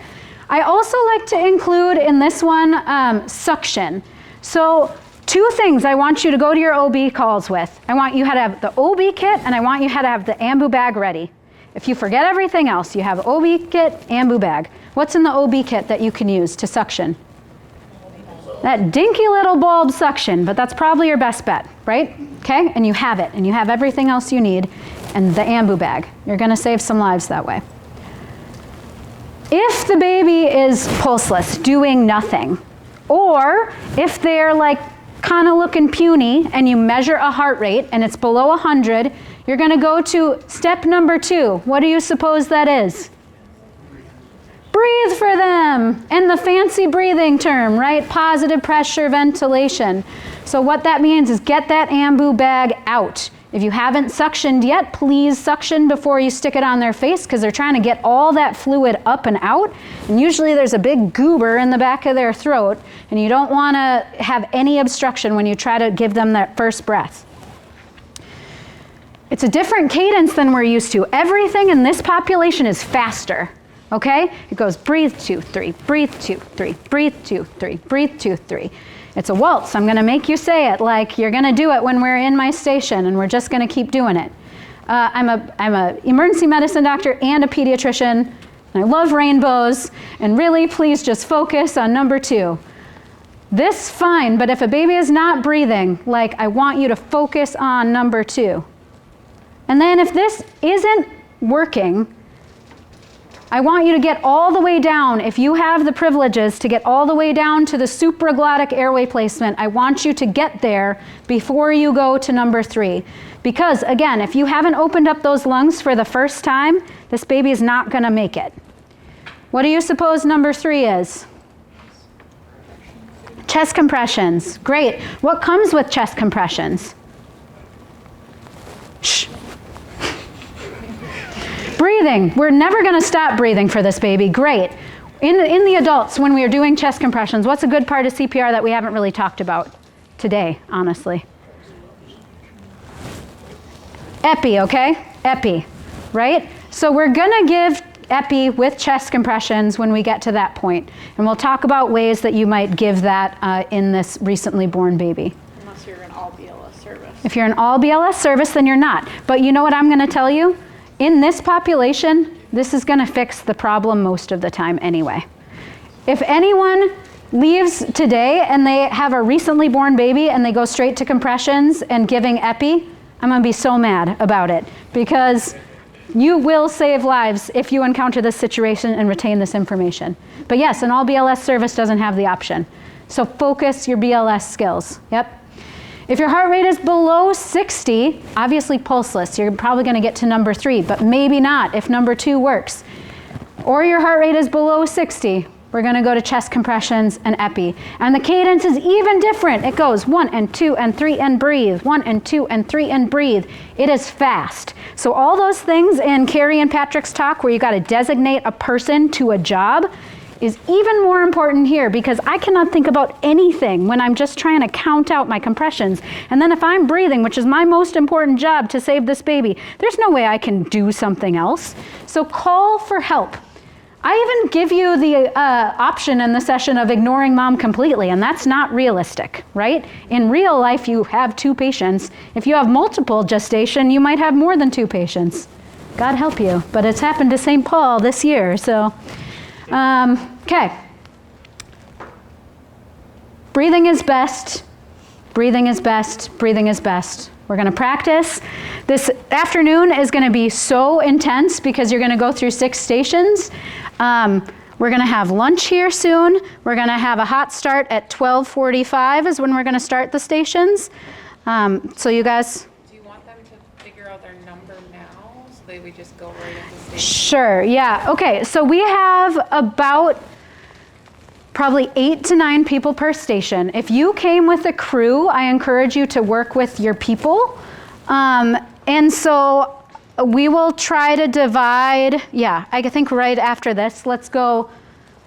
I also like to include in this one suction. So 2 things I want you to go to your OB calls with. I want you to have the OB kit, and I want you to have the ambu bag ready. If you forget everything else, you have OB kit, ambu bag. What's in the OB kit that you can use to suction? That dinky little bulb suction, but that's probably your best bet, right? Okay, and you have it, and you have everything else you need, and the ambu bag. You're gonna save some lives that way. If the baby is pulseless, doing nothing, or if they're like kind of looking puny and you measure a heart rate and it's below 100, you're gonna go to step number 2. What do you suppose that is? Breathe for them, and the fancy breathing term, right? Positive pressure ventilation. So what that means is get that ambu bag out. If you haven't suctioned yet, please suction before you stick it on their face because they're trying to get all that fluid up and out. And usually there's a big goober in the back of their throat, and you don't want to have any obstruction when you try to give them that first breath. It's a different cadence than we're used to. Everything in this population is faster. Okay? It goes breathe 2, 3, breathe 2, 3, breathe 2, 3, breathe 2, 3. It's a waltz. I'm going to make you say it like you're going to do it when we're in my station, and we're just going to keep doing it. I'm a emergency medicine doctor and a pediatrician, and I love rainbows, and really please just focus on number 2. This fine, but if a baby is not breathing, like I want you to focus on number 2. And then if this isn't working, I want you to get all the way down. If you have the privileges to get all the way down to the supraglottic airway placement, I want you to get there before you go to number 3. Because again, if you haven't opened up those lungs for the first time, this baby is not gonna make it. What do you suppose number 3 is? Chest compressions. Great. What comes with chest compressions? Shh. Breathing. We're never going to stop breathing for this baby. Great. In the adults, when we are doing chest compressions, what's a good part of CPR that we haven't really talked about today, honestly? Epi, okay? Epi, right? So we're going to give epi with chest compressions when we get to that point. And we'll talk about ways that you might give that in this recently born baby. Unless you're an all BLS service. If you're an all BLS service, then you're not. But you know what I'm going to tell you? In this population, this is going to fix the problem most of the time anyway. If anyone leaves today and they have a recently born baby and they go straight to compressions and giving epi, I'm going to be so mad about it because you will save lives if you encounter this situation and retain this information. But yes, an all BLS service doesn't have the option. So focus your BLS skills. Yep. If your heart rate is below 60, obviously pulseless, you're probably going to get to number 3, but maybe not if number 2 works. Or your heart rate is below 60, we're going to go to chest compressions and epi. And the cadence is even different. It goes 1 and 2 and 3 and breathe, 1 and 2 and 3 and breathe. It is fast. So all those things in Carrie and Patrick's talk where you got to designate a person to a job is even more important here because I cannot think about anything when I'm just trying to count out my compressions. And then if I'm breathing, which is my most important job to save this baby, there's no way I can do something else. So call for help. I even give you the option in the session of ignoring mom completely, and that's not realistic, right? In real life, you have 2 patients. If you have multiple gestation, you might have more than 2 patients. God help you, but it's happened to St. Paul this year, so. Okay. Breathing is best. Breathing is best. Breathing is best. We're going to practice. This afternoon is going to be so intense because you're going to go through 6 stations. We're going to have lunch here soon. We're going to have a hot start at 12:45 is when we're going to start the stations. So you guys. Do you want them to figure out their number now so that we just go right into station? Sure, yeah. Okay, so we have about probably 8 to 9 people per station. If you came with a crew, I encourage you to work with your people. And so we will try to divide, I think right after this, let's go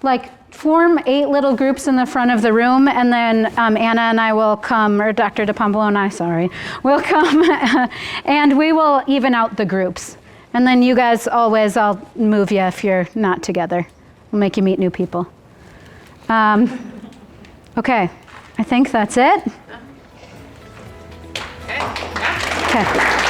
like form 8 little groups in the front of the room, and then Anna and I will come, or Dr. DePompolo and I, sorry, will come and we will even out the groups. And then you guys always, I'll move you if you're not together. We'll make you meet new people. Okay, I think that's it. Okay. Okay.